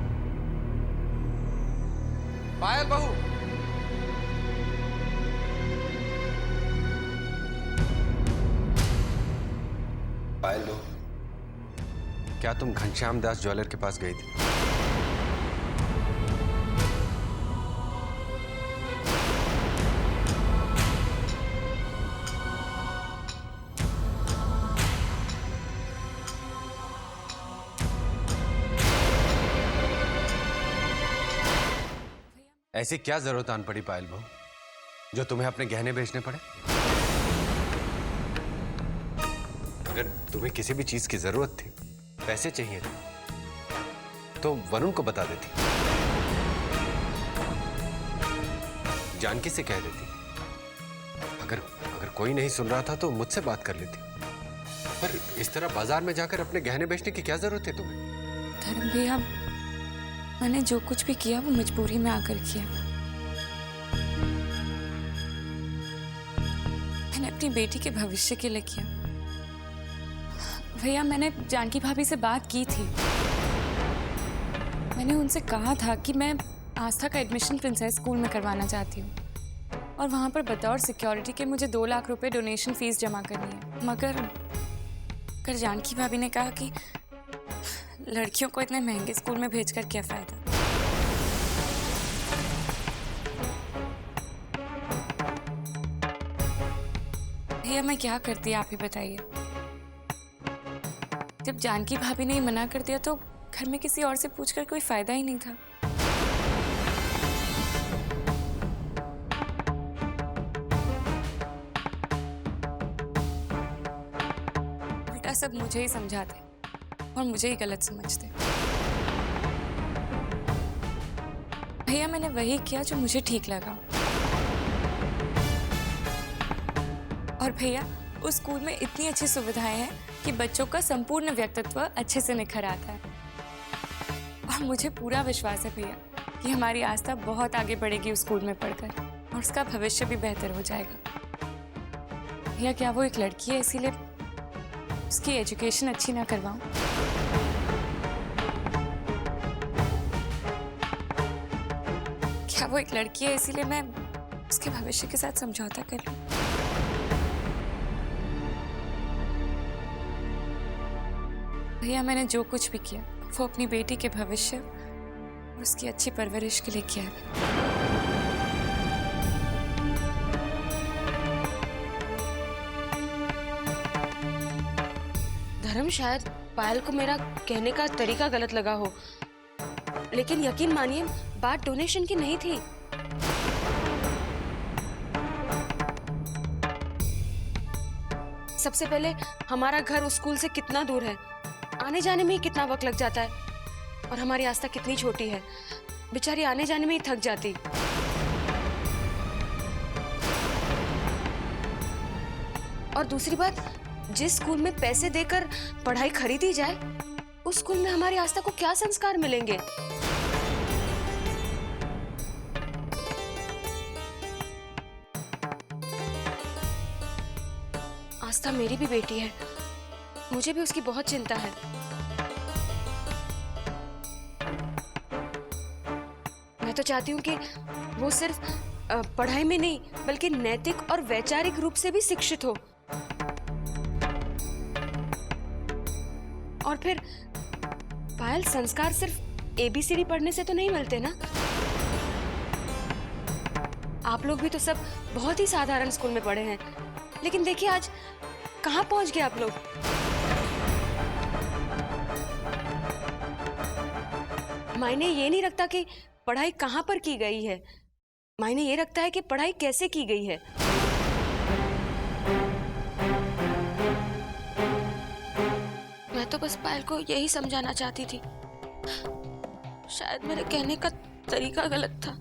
पायल बहू। पायल बहू, क्या तुम घनश्याम दास ज्वेलर के पास गई थी? ऐसी क्या जरूरत आन पड़ी पायल बहू जो तुम्हें अपने गहने बेचने पड़े? अगर तुम्हें किसी भी चीज की जरूरत थी, पैसे चाहिए थे, तो वरुण को बता देती, जानकी से कह देती। अगर कोई नहीं सुन रहा था तो मुझसे बात कर लेती। पर इस तरह बाजार में जाकर अपने गहने बेचने की क्या जरूरत है तुम्हें? धर्म भैया, मैंने जो कुछ भी किया वो मजबूरी में आकर किया। मैंने अपनी बेटी के भविष्य के लिए किया। भैया, मैंने जानकी भाभी से बात की थी। मैंने उनसे कहा था कि मैं आस्था का एडमिशन प्रिंसेस स्कूल में करवाना चाहती हूँ और वहाँ पर बतौर सिक्योरिटी के मुझे 2 लाख रुपए डोनेशन फीस जमा करनी है। मगर जानकी भाभी ने कहा कि लड़कियों को इतने महंगे स्कूल में भेजकर क्या फायदा। भैया, मैं क्या करती आप ही बताइए। जब जानकी भाभी ने मना कर दिया तो घर में किसी और से पूछकर कोई फायदा ही नहीं था। उल्टा सब मुझे ही समझाते और मुझे ही गलत समझते। भैया, मैंने वही किया जो मुझे ठीक लगा। और भैया, उस स्कूल में इतनी अच्छी सुविधाएं हैं कि बच्चों का संपूर्ण व्यक्तित्व अच्छे से निखर आता है। और मुझे पूरा विश्वास है भैया कि हमारी आस्था बहुत आगे बढ़ेगी उस स्कूल में पढ़कर और उसका भविष्य भी बेहतर हो जाएगा। भैया, क्या वो एक लड़की है इसीलिए उसकी एजुकेशन अच्छी ना करवाऊं? क्या वो एक लड़की है इसीलिए मैं उसके भविष्य के साथ समझौता कर लूं? भैया मैंने जो कुछ भी किया वो अपनी बेटी के भविष्य और उसकी अच्छी परवरिश के लिए किया है। धर्म, शायद पायल को मेरा कहने का तरीका गलत लगा हो, लेकिन यकीन मानिए बात डोनेशन की नहीं थी। सबसे पहले हमारा घर उस स्कूल से कितना दूर है, आने जाने में ही कितना वक्त लग जाता है, और हमारी आस्था कितनी छोटी है, बेचारी आने जाने में ही थक जाती। और दूसरी बात, जिस स्कूल में पैसे देकर पढ़ाई खरीदी जाए, उस स्कूल में हमारी आस्था को क्या संस्कार मिलेंगे? आस्था मेरी भी बेटी है, मुझे भी उसकी बहुत चिंता है। मैं तो चाहती हूँ कि वो सिर्फ पढ़ाई में नहीं बल्कि नैतिक और वैचारिक रूप से भी शिक्षित हो। और फिर पायल, संस्कार सिर्फ ABCD पढ़ने से तो नहीं मिलते ना। आप लोग भी तो सब बहुत ही साधारण स्कूल में पढ़े हैं, लेकिन देखिए आज कहाँ पहुंच गए आप लोग। मायने ये नहीं रखता कि पढ़ाई कहाँ पर की गई है, मायने ये रखता है कि पढ़ाई कैसे की गई है। मैं तो बस पायल को यही समझाना चाहती थी, शायद मेरे कहने का तरीका गलत था।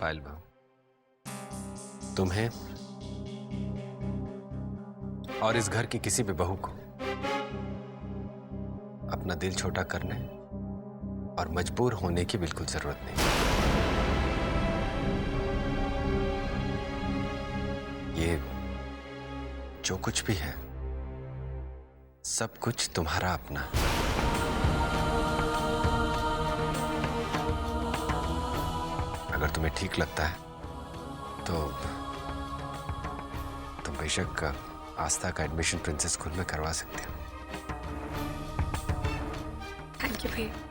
पायल बहू, तुम्हें और इस घर की किसी भी बहू को अपना दिल छोटा करने और मजबूर होने की बिल्कुल जरूरत नहीं। ये जो कुछ भी है सब कुछ तुम्हारा अपना है। अगर तुम्हें ठीक लगता है तो तुम बेशक आस्था का एडमिशन प्रिंसेस स्कूल में करवा सकते हो। थैंक यू भैया।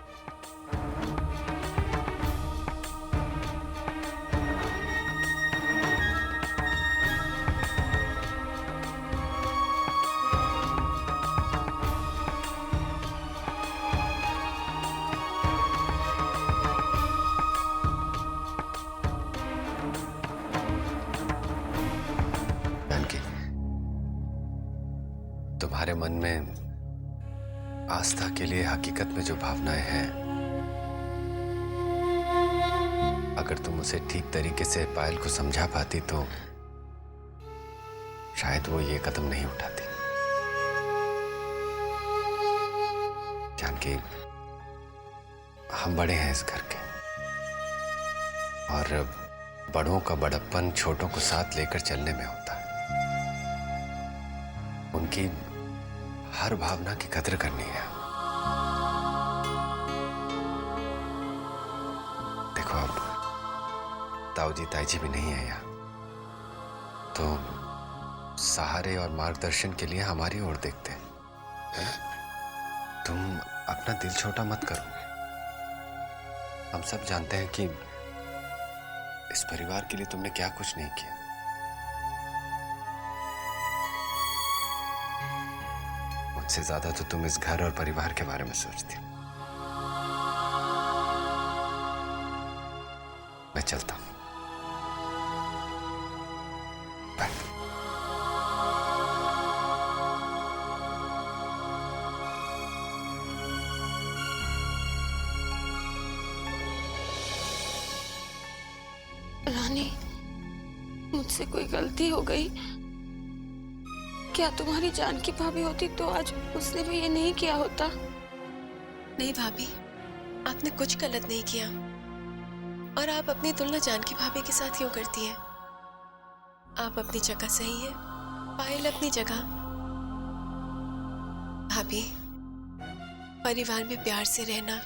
तुम्हारे मन में आस्था के लिए हकीकत में जो भावनाएं हैं, अगर तुम उसे ठीक तरीके से पायल को समझा पाती तो शायद वो ये कदम नहीं उठाती। जानकी, हम बड़े हैं इस घर के, और बड़ों का बड़प्पन छोटों को साथ लेकर चलने में होता है। उनकी हर भावना की कदर करनी है। देखो, अब ताऊजी ताईजी भी नहीं है यहाँ, तो सहारे और मार्गदर्शन के लिए हमारी ओर देखते हैं। तुम अपना दिल छोटा मत करो। हम सब जानते हैं कि इस परिवार के लिए तुमने क्या कुछ नहीं किया। मुझसे ज्यादा तो तुम इस घर और परिवार के बारे में सोचती हो। मैं चलता हूं। बाय। रानी नहीं, मुझसे कोई गलती हो गई। क्या तुम्हारी जानकी भाभी होती तो आज उसने भी ये नहीं किया होता। नहीं भाभी, आपने कुछ गलत नहीं किया। और आप अपनी तुलना जानकी भाभी के साथ क्यों करती हैं? आप अपनी जगह सही है, पायल अपनी जगह। भाभी, परिवार में प्यार से रहना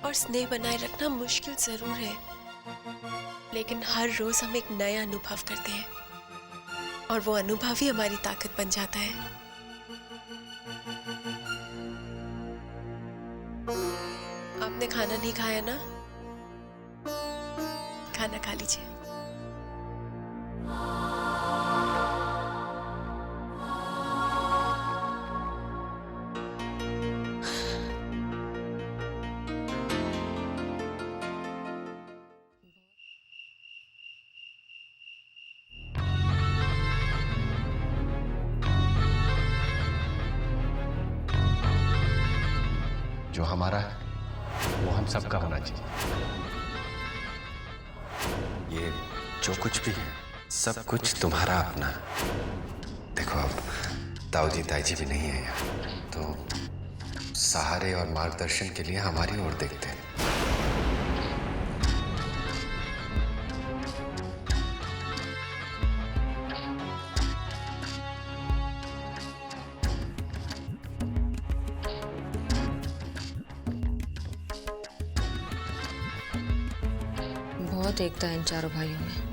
और स्नेह बनाए रखना मुश्किल जरूर है, लेकिन हर रोज हम एक नया अनुभव करते हैं और वो अनुभव ही हमारी ताकत बन जाता है। आपने खाना नहीं खाया ना? खाना खा लीजिए। जो हमारा है वो हम सबका होना चाहिए। ये जो कुछ भी है सब कुछ तुम्हारा अपना है। देखो अब ताऊजी ताईजी भी नहीं है यहाँ, तो सहारे और मार्गदर्शन के लिए हमारी ओर देखते हैं। बहुत एकता है इन चारों भाइयों में।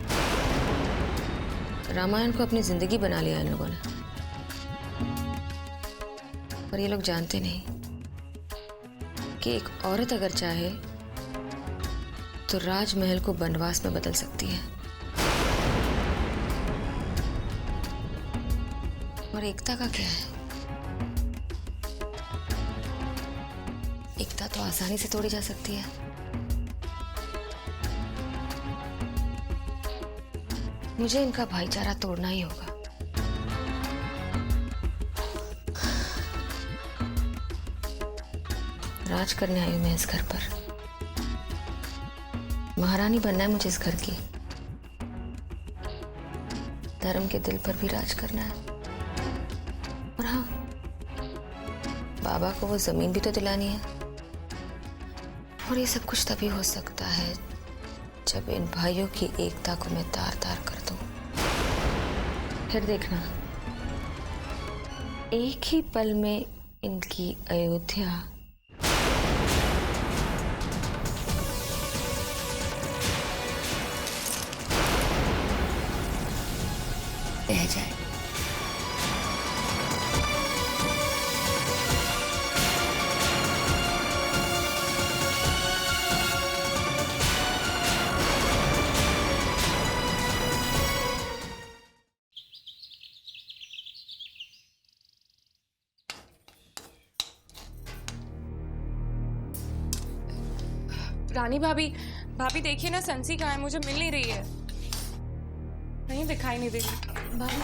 रामायण को अपनी जिंदगी बना लिया इन लोगों ने, पर ये लोग जानते नहीं कि एक औरत अगर चाहे तो राजमहल को बनवास में बदल सकती है। और एकता का क्या है? एकता तो आसानी से तोड़ी जा सकती है। मुझे इनका भाईचारा तोड़ना ही होगा। राज करने आई हूं मैं इस घर पर। महारानी बनना है मुझे इस घर की। धर्म के दिल पर भी राज करना है। और हाँ, बाबा को वो जमीन भी तो दिलानी है। और ये सब कुछ तभी हो सकता है जब इन भाइयों की एकता को मैं तार तार कर दूं। फिर देखना, एक ही पल में इनकी अयोध्या बह जाए। रानी भाभी, भाभी देखिए ना, संसी कहाँ है? मुझे मिल नहीं रही है, कहीं दिखाई नहीं दे रही। भाभी,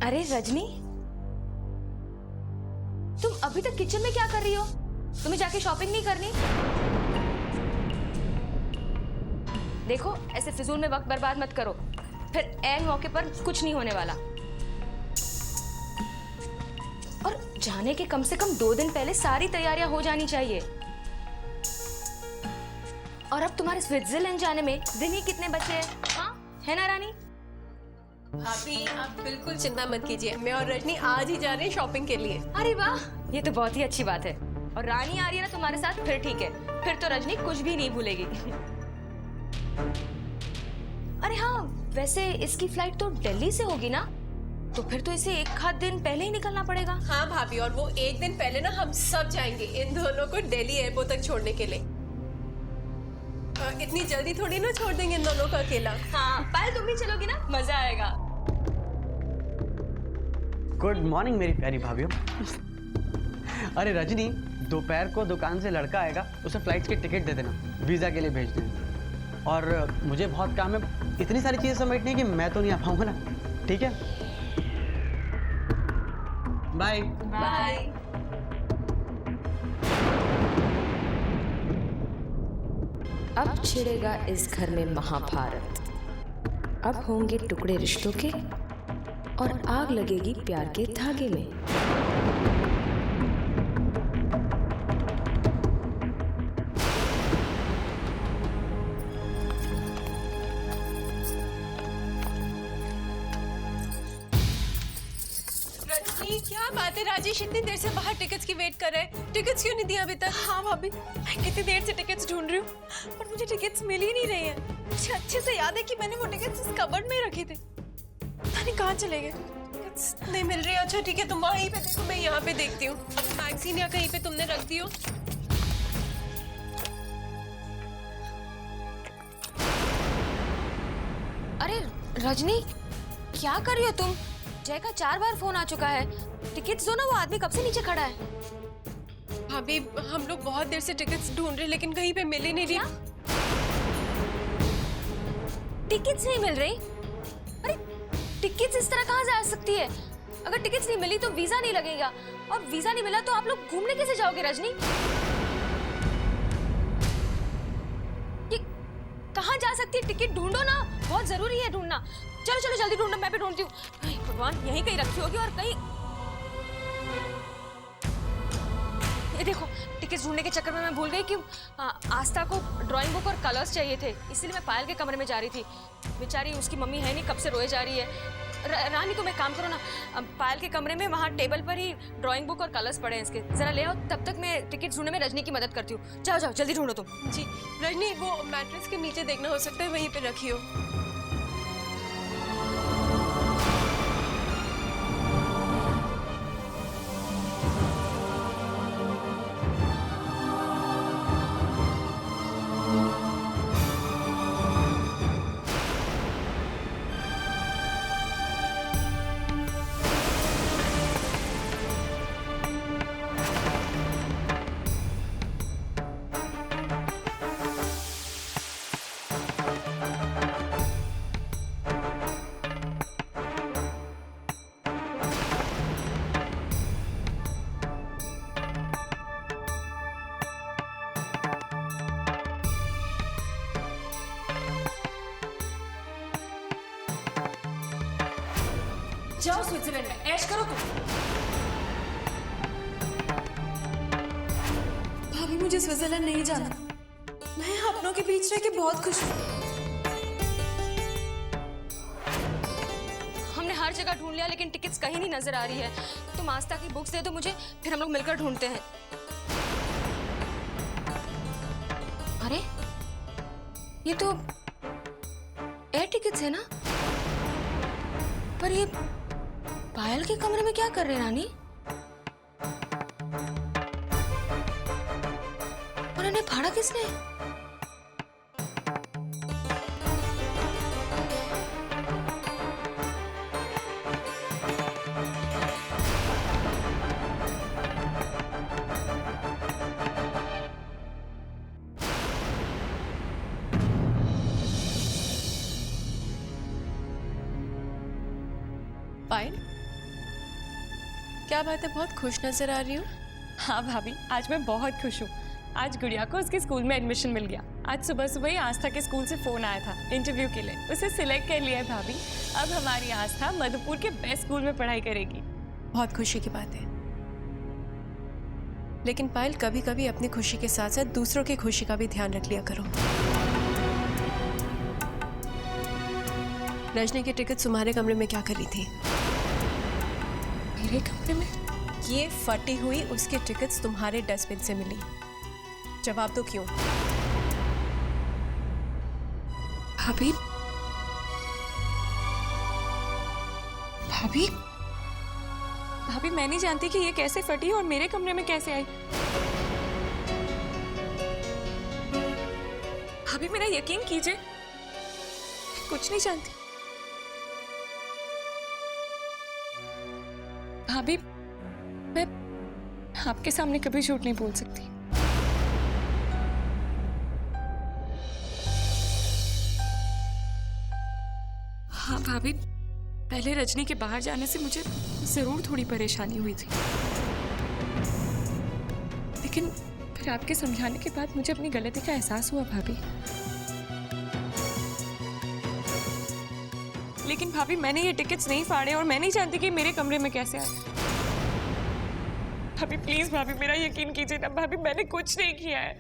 अरे रजनी, तुम अभी तक किचन में क्या कर रही हो? तुम्हें जाके शॉपिंग नहीं करनी? देखो, ऐसे फिजूल में वक्त बर्बाद मत करो, फिर ऐन मौके पर कुछ नहीं होने वाला। और जाने के कम से कम 2 दिन पहले सारी तैयारियां हो जानी चाहिए। और अब तुम्हारे स्विट्जरलैंड जाने में दिन ही कितने बचे हैं? हाँ, है ना रानी? भाभी, आप बिल्कुल चिंता मत कीजिए, मैं और रजनी आज ही जा रहे हैं शॉपिंग के लिए। अरे वाह, ये तो बहुत ही अच्छी बात है। और रानी आ रही है ना तुम्हारे साथ, फिर ठीक है, फिर तो रजनी कुछ भी नहीं भूलेगी। अरे हाँ, वैसे इसकी फ्लाइट तो दिल्ली से होगी ना, तो फिर तो इसे 1 दिन पहले ही निकलना पड़ेगा। हाँ भाभी, और वो 1 दिन पहले ना हम सब जाएंगे इन दोनों को दिल्ली एयरपोर्ट तक छोड़ने के लिए। इतनी जल्दी थोड़ी ना छोड़ देंगे इन दोनों को अकेला। हाँ, पायल तुम भी चलोगी ना, मजा आएगा। गुड मॉर्निंग मेरी प्यारी भाभीओ। अरे रजनी, दोपहर को दुकान से लड़का आएगा, उसे फ्लाइट्स की टिकट दे देना, वीज़ा के लिए भेज देना। और मुझे बहुत काम है, इतनी सारी चीज़ें समेटनी है कि मैं तो नहीं आ पाऊंगा ना। ठीक है, बाय बाय। अब छिड़ेगा इस घर में महाभारत। अब होंगे टुकड़े रिश्तों के और आग लगेगी प्यार के धागे में। रजनी, क्या बात है? राजेश इतनी देर से बाहर टिकट्स की वेट कर रहे हैं, टिकट्स क्यों नहीं दिया अभी तक? हाँ भाभी, मैं कितनी देर से टिकट्स ढूंढ रही हूँ, पर मुझे टिकट्स मिल ही नहीं रही है। मुझे अच्छे से याद है कि मैंने वो टिकट्स इस कबर्ड में ही रखे थे, पता नहीं कहाँ चले गए। टिकट्स नहीं मिल रही। अच्छा ठीक है, तुम वहीं पे देखो, मैं यहाँ पे देखती हूँ। मैगजीन या कहीं पे तुमने रख दी हो। अरे रजनी, क्या कर रही हो तुम? जय का 4 बार फोन आ चुका है। टिकट्स दो ना, वो आदमी कब से नीचे खड़ा है। भाभी, हम लोग बहुत देर से टिकट्स ढूंढ रहे लेकिन कहीं पे मिल ही नहीं रही। टिकट्स नहीं मिल रही? अरे टिकट्स इस तरह कहाँ से आ सकती है? अगर टिकट्स नहीं मिली तो वीजा नहीं लगेगा, और वीजा नहीं मिला तो आप लोग घूमने कैसे जाओगे रजनी? ये कहाँ जा सकती है? टिकट ढूंढो ना, बहुत जरूरी है ढूंढना। चलो चलो जल्दी ढूंढो, मैं भी ढूंढती हूँ। भगवान, यहीं कहीं रखी होगी और कहीं। ये देखो, टिकट्स ढूंढने के चक्कर में मैं भूल गई कि आस्था को ड्राइंग बुक और कलर्स चाहिए थे, इसलिए मैं पायल के कमरे में जा रही थी। बेचारी, उसकी मम्मी है नहीं, कब से रोए जा रही है। रानी, तुम एक काम करो ना, पायल के कमरे में वहाँ टेबल पर ही ड्राइंग बुक और कलर्स पड़े हैं इसके, जरा ले आओ। तब तक मैं टिकट्स ढूंढने में रजनी की मदद करती हूँ। जाओ जाओ जल्दी ढूंढो तुम। जी रजनी, वो मैट्रेस के नीचे देखना, हो सकता है वहीं पे रखी हो। जाओ स्विट्जरलैंड में ऐश करो तुम। भाभी, मुझे स्विट्जरलैंड नहीं जाना। मैं अपनों के बीच रह के बहुत खुश हूँ। हमने हर जगह ढूंढ लिया लेकिन टिकट्स कहीं नहीं नजर आ रही है। तुम आस्था की बुक्स दे दो मुझे, फिर हम लोग मिलकर ढूंढते हैं। अरे ये तो एयर टिकट्स है ना? पर ये पायल के कमरे में क्या कर रहे हैं रानी? और इन्हें फाड़ा किसने? पायल, क्या बात है, बहुत खुश नजर आ रही हो? हाँ भाभी, आज मैं बहुत खुश हूँ। आज गुड़िया को उसके स्कूल में एडमिशन मिल गया। आज सुबह सुबह ही आस्था के स्कूल से फोन आया था इंटरव्यू के लिए, उसे सिलेक्ट कर लिया है भाभी। अब हमारी आस्था मधुपुर के बेस्ट स्कूल में पढ़ाई करेगी। बहुत खुशी की बात है। लेकिन पायल, कभी कभी अपनी खुशी के साथ साथ दूसरों की खुशी का भी ध्यान रख लिया करो। रजनी की टिकट तुम्हारे कमरे में क्या करी थी? मेरे कमरे में? ये फटी हुई उसकी टिकट्स तुम्हारे डस्टबिन से मिली। जवाब दो, क्यों? भाभी, भाभी, भाभी, मैं नहीं जानती कि ये कैसे फटी और मेरे कमरे में कैसे आई। भाभी, मेरा यकीन कीजिए, मैं कुछ नहीं जानती। भाभी, आपके सामने कभी झूठ नहीं बोल सकती। हाँ भाभी, पहले रजनी के बाहर जाने से मुझे जरूर थोड़ी परेशानी हुई थी, लेकिन फिर आपके समझाने के बाद मुझे अपनी गलती का एहसास हुआ भाभी। लेकिन भाभी, मैंने ये टिकट्स नहीं फाड़े और मैं नहीं जानती कि मेरे कमरे में कैसे आए। भाभी प्लीज, भाभी मेरा यकीन कीजिए ना भाभी, मैंने कुछ नहीं किया है।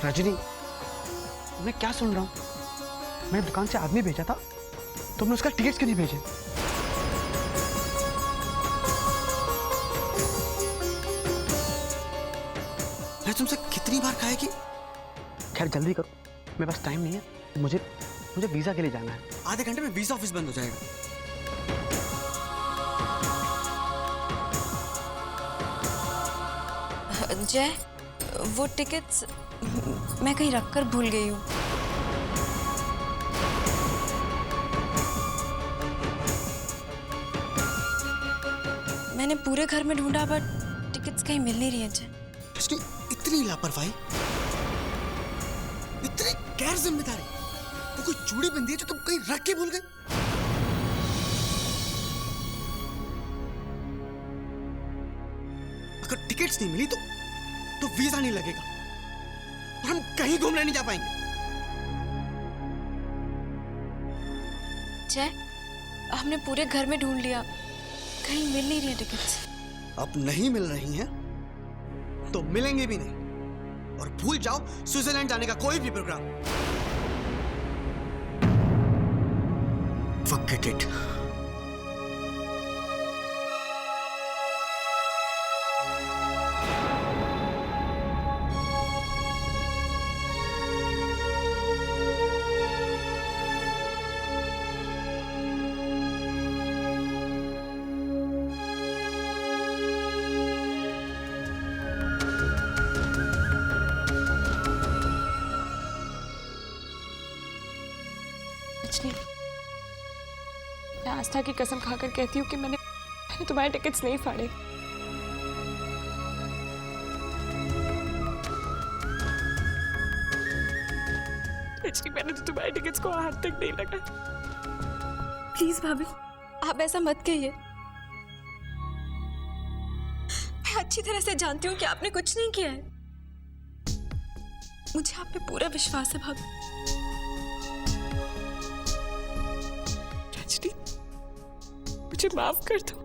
रजनी, मैं क्या सुन रहा हूँ? मैंने दुकान से आदमी भेजा था, तुमने उसका टिकट्स क्यों नहीं भेजे? मैं तुमसे कितनी बार कहा है कि खैर जल्दी करो, मेरे पास टाइम नहीं है, मुझे वीजा के लिए जाना है। आधे घंटे में वीजा ऑफिस बंद हो जाएगा। जय, वो टिकट्स मैं कहीं रखकर भूल गई हूँ। मैंने पूरे घर में ढूंढा बट टिकट्स कहीं मिल नहीं रही हैं। जय, इतनी लापरवाही, इतनी गैर जिम्मेदारी, वो कोई चूड़ी बंदी है जो तुम कहीं रख के भूल गए। अगर टिकट्स नहीं मिली तो वीजा नहीं लगेगा और हम कहीं घूमने नहीं जा पाएंगे। जय, हमने पूरे घर में ढूंढ लिया, कहीं मिल नहीं रही टिकट्स। अब नहीं मिल रही हैं तो मिलेंगे भी नहीं, और भूल जाओ स्विट्जरलैंड जाने का कोई भी प्रोग्राम। Forget it. मैं आस्था की कसम खाकर कहती हूँ कि मैंने तुम्हारे टिकट्स नहीं फाड़े। रजनी, मैंने तो तुम्हारे टिकट्स को हाथ तक नहीं लगा। प्लीज भाभी, आप ऐसा मत कहिए। मैं अच्छी तरह से जानती हूँ कि आपने कुछ नहीं किया है। मुझे आप पे पूरा विश्वास है भाभी। रजनी, मुझे माफ कर दो,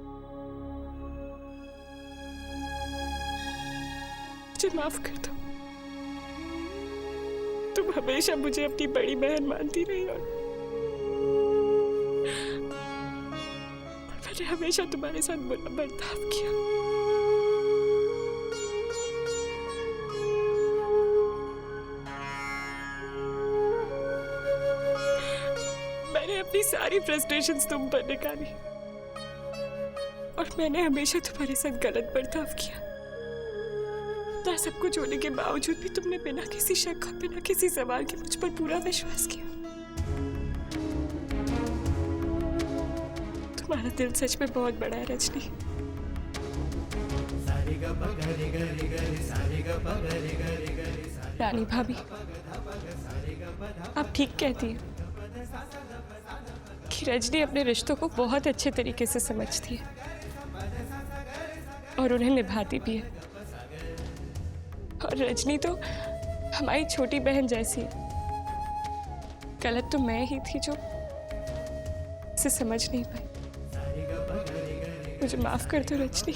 मुझे माफ कर दो। तुम हमेशा मुझे अपनी बड़ी बहन मानती रही और मैंने हमेशा तुम्हारे साथ बुरा बर्ताव किया। मैंने अपनी सारी फ्रस्ट्रेशंस तुम पर निकाली और मैंने हमेशा तुम्हारे साथ गलत बर्ताव किया। इतना सब कुछ होने के बावजूद भी तुमने बिना किसी शक और बिना किसी सवाल के मुझ पर पूरा विश्वास किया। तुम्हारा दिल सच में बहुत बड़ा है रजनी। रानी भाभी, आप ठीक कहती हैं कि रजनी अपने रिश्तों को बहुत अच्छे तरीके से समझती है और उन्हें निभाती भी है। और रजनी तो हमारी छोटी बहन जैसी है। गलत तो मैं ही थी जो इसे समझ नहीं पाई। मुझे माफ कर दो रजनी।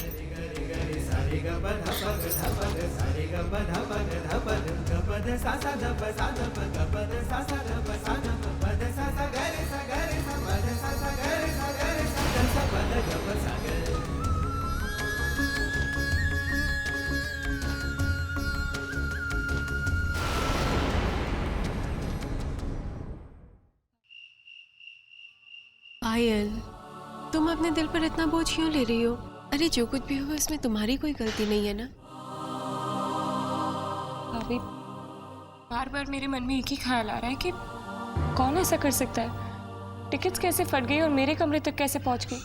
पायल, तुम अपने दिल पर इतना बोझ क्यों ले रही हो? अरे जो कुछ भी हो इसमें तुम्हारी कोई गलती नहीं है ना। भाभी, बार बार मेरे मन में एक ही ख्याल आ रहा है कि कौन ऐसा कर सकता है टिकट्स कैसे फट गई और मेरे कमरे तक कैसे पहुंच गई?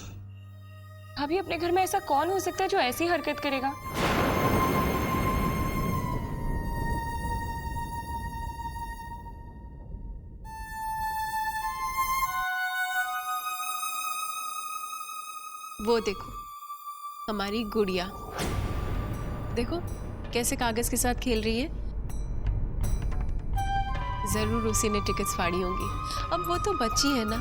भाभी, अपने घर में ऐसा कौन हो सकता है जो ऐसी हरकत करेगा? वो देखो, हमारी गुड़िया देखो कैसे कागज के साथ खेल रही है। जरूर उसी ने टिकट्स फाड़ी होंगी। अब वो तो बच्ची है ना,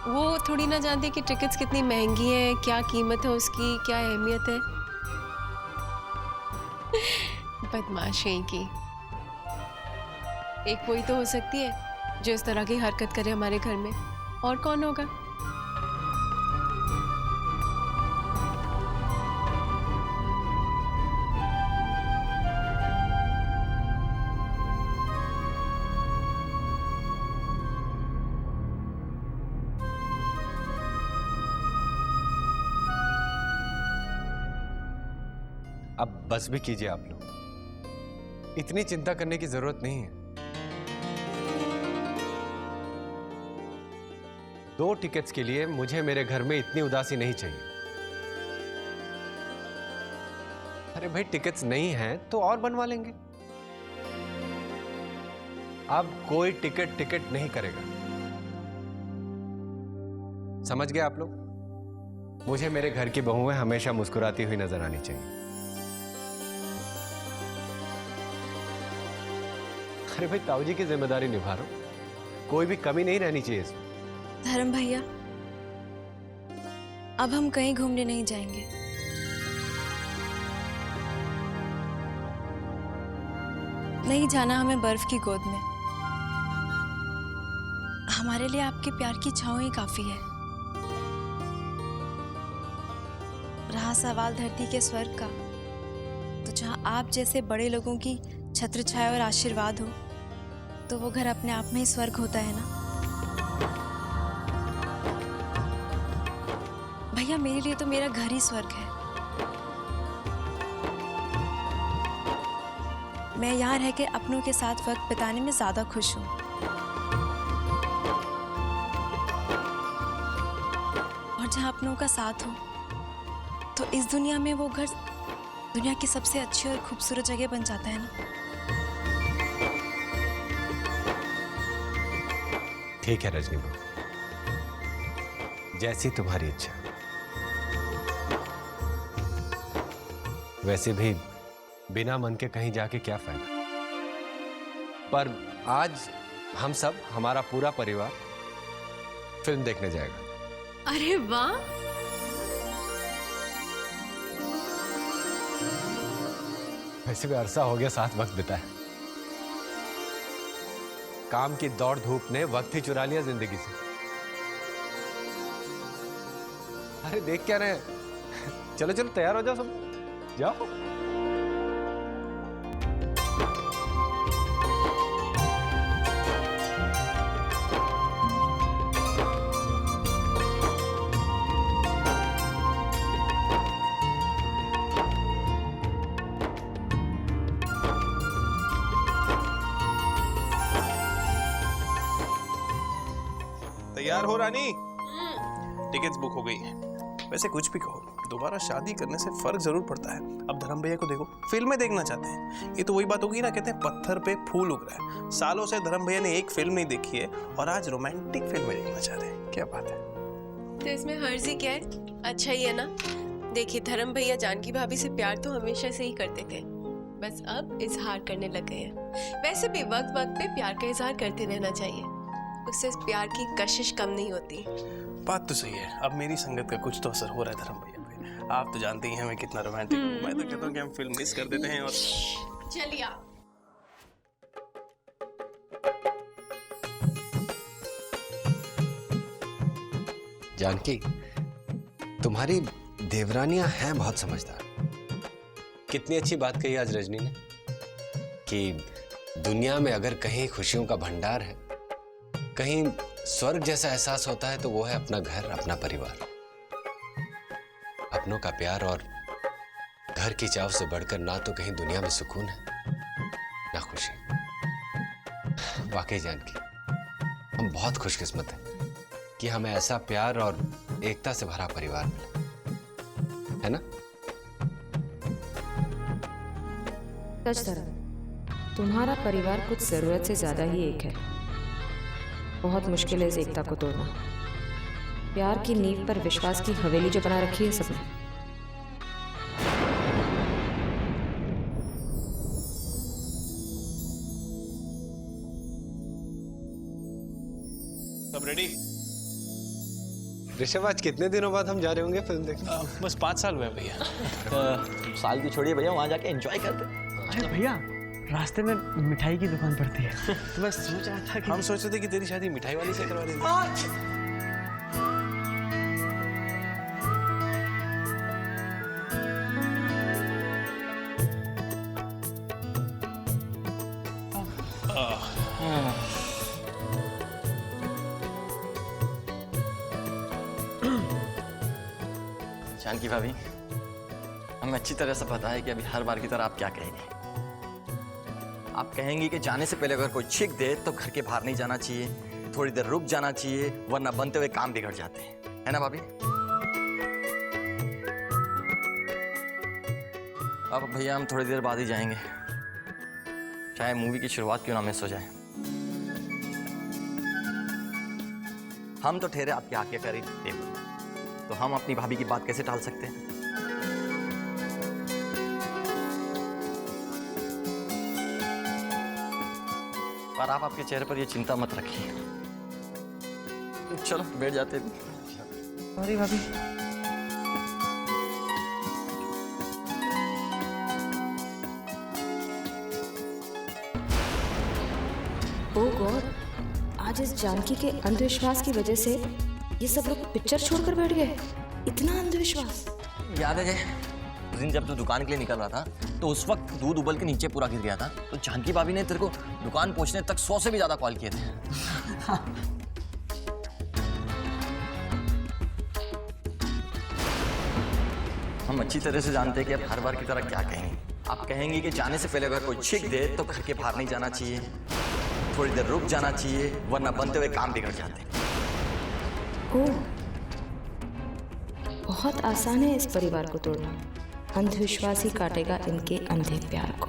वो थोड़ी ना जानती कि टिकट्स कितनी महंगी हैं, क्या कीमत है उसकी, क्या अहमियत है। बदमाश है की। एक वही तो हो सकती है जो इस तरह की हरकत करे हमारे घर में, और कौन होगा? अब बस भी कीजिए आप लोग, इतनी चिंता करने की जरूरत नहीं है। 2 टिकट्स के लिए मुझे मेरे घर में इतनी उदासी नहीं चाहिए। अरे भाई, टिकट्स नहीं हैं तो और बनवा लेंगे। अब कोई टिकट नहीं करेगा, समझ गए आप लोग? मुझे मेरे घर की बहुएं हमेशा मुस्कुराती हुई नजर आनी चाहिए। अरे भाई, ताऊजी की जिम्मेदारी निभा रहा हूं, कोई भी कमी नहीं रहनी चाहिए इसमें। धर्म भैया, अब हम कहीं घूमने नहीं जाएंगे। नहीं जाना हमें बर्फ की गोद में। हमारे लिए आपके प्यार की छांव ही काफी है। रहा सवाल धरती के स्वर्ग का, तो जहां आप जैसे बड़े लोगों की छत्र छाया और आशीर्वाद हो, तो वो घर अपने आप में ही स्वर्ग होता है ना। भैया, मेरे लिए तो मेरा घर ही स्वर्ग है। मैं यहाँ रह के अपनों के साथ वक्त बिताने में ज्यादा खुश हूँ। और जहाँ अपनों का साथ हो, तो इस दुनिया में वो घर दुनिया की सबसे अच्छी और खूबसूरत जगह बन जाता है ना। ठीक है रजनी बहू, जैसी तुम्हारी इच्छा। वैसे भी बिना मन के कहीं जाके क्या फायदा। पर आज हम सब, हमारा पूरा परिवार फिल्म देखने जाएगा। अरे वाह! वैसे भी अरसा हो गया साथ वक्त बिताया। काम की दौड़ धूप ने वक्त ही चुरा लिया जिंदगी से। अरे देख क्या रहे हैं? चलो चलो तैयार हो जाओ सब, जाओ। तैयार हो रानी? टिकट्स बुक हो गई हैं। वैसे कुछ भी कहो, दोबारा शादी करने से फर्क जरूर पड़ता है। अब धर्म भैया को देखो, फिल्में देखना चाहते हैं। ये तो वही बात होगी ना, कहते हैं पत्थर पे फूल उग रहा है। सालों से धर्म भैया ने एक फिल्म नहीं देखी है और आज रोमांटिक फिल्में देखना चाहते हैं। क्या बात है? तो इसमें हर्ज ही क्या है? अच्छा ही है ना। देखिए, धर्म भैया जानकी भाभी से प्यार तो हमेशा से ही करते थे, बस अब इजहार करने लग गए हैं। वैसे भी वक्त वक्त पे प्यार का इजहार करते रहना चाहिए, उससे प्यार की कशिश कम नहीं होती। बात तो सही है। अब मेरी संगत का कुछ तो असर हो रहा है धर्म भैया पे। आप तो जानते ही हैं मैं कितना रोमांटिक हूँ। मैं तो कहता हूँ कि हम फिल्म मिस कर देते हैं और चलिए आप। जानकी, तुम्हारी देवरानियां हैं बहुत समझदार। कितनी अच्छी बात कही आज रजनी ने कि दुनिया में अगर कहीं खुशियों का भंडार है, कहीं स्वर्ग जैसा एहसास होता है, तो वो है अपना घर, अपना परिवार। अपनों का प्यार और घर की चाव से बढ़कर ना तो कहीं दुनिया में सुकून है, ना खुशी। वाकई जानकी, हम बहुत खुशकिस्मत हैं कि हमें ऐसा प्यार और एकता से भरा परिवार मिले, है ना? सच धर्म, तुम्हारा परिवार कुछ जरूरत से ज्यादा ही एक है। बहुत मुश्किल है इस एकता को तोड़ना। प्यार की नींव पर विश्वास की हवेली जो बना रखी है सबने। सब रेडी? ऋषभ, आज कितने दिनों बाद हम जा रहे होंगे फिल्म देखने? बस 5 साल हुए भैया। साल की छोड़िए भैया, वहाँ जाके एंजॉय करते। अरे भैया, रास्ते में मिठाई की दुकान पड़ती है तो मैं सोच रहा था कि हम सोच रहे थे कि तेरी शादी मिठाई वाली से करवा देंगे। जानकी भाभी, हमें अच्छी तरह से पता है कि अभी हर बार की तरह आप क्या कहेंगे। आप कहेंगी कि जाने से पहले अगर कोई छींक दे तो घर के बाहर नहीं जाना चाहिए, थोड़ी देर रुक जाना चाहिए, वरना बनते हुए काम बिगड़ जाते हैं, है ना भाभी? अब भैया हम थोड़ी देर बाद ही जाएंगे, चाहे मूवी की शुरुआत क्यों ना मिस हो जाए। हम तो ठहरे आपके आगे करीब टेबल, तो हम अपनी भाभी की बात कैसे टाल सकते हैं? पर आप आपके चेहरे पर ये चिंता मत रखिए। चलो बैठ जाते हैं। सॉरी भाभी। ओह गॉड, आज इस जानकी के अंधविश्वास की वजह से ये सब लोग पिक्चर छोड़कर बैठ गए। इतना अंधविश्वास। याद है उस दिन जब तू दुकान के लिए निकल रहा था तो उस वक्त दूध उबल के नीचे पूरा गिर गया था, तो जानकी भाभी ने तेरे को दुकान पहुंचने तक 100 से भी ज्यादा कॉल किए थे। हम अच्छी तरह से जानते हैं कि आप हर बार की तरह क्या कहेंगे। आप कहेंगे कि जाने से पहले अगर कोई छींक दे तो घर के बाहर नहीं जाना चाहिए, थोड़ी देर रुक जाना चाहिए, वरना बनते हुए काम बिगड़ जाते हैं। ओह, बहुत आसान है इस परिवार को तोड़ना। अंधविश्वास ही काटेगा इनके अंधे प्यार को।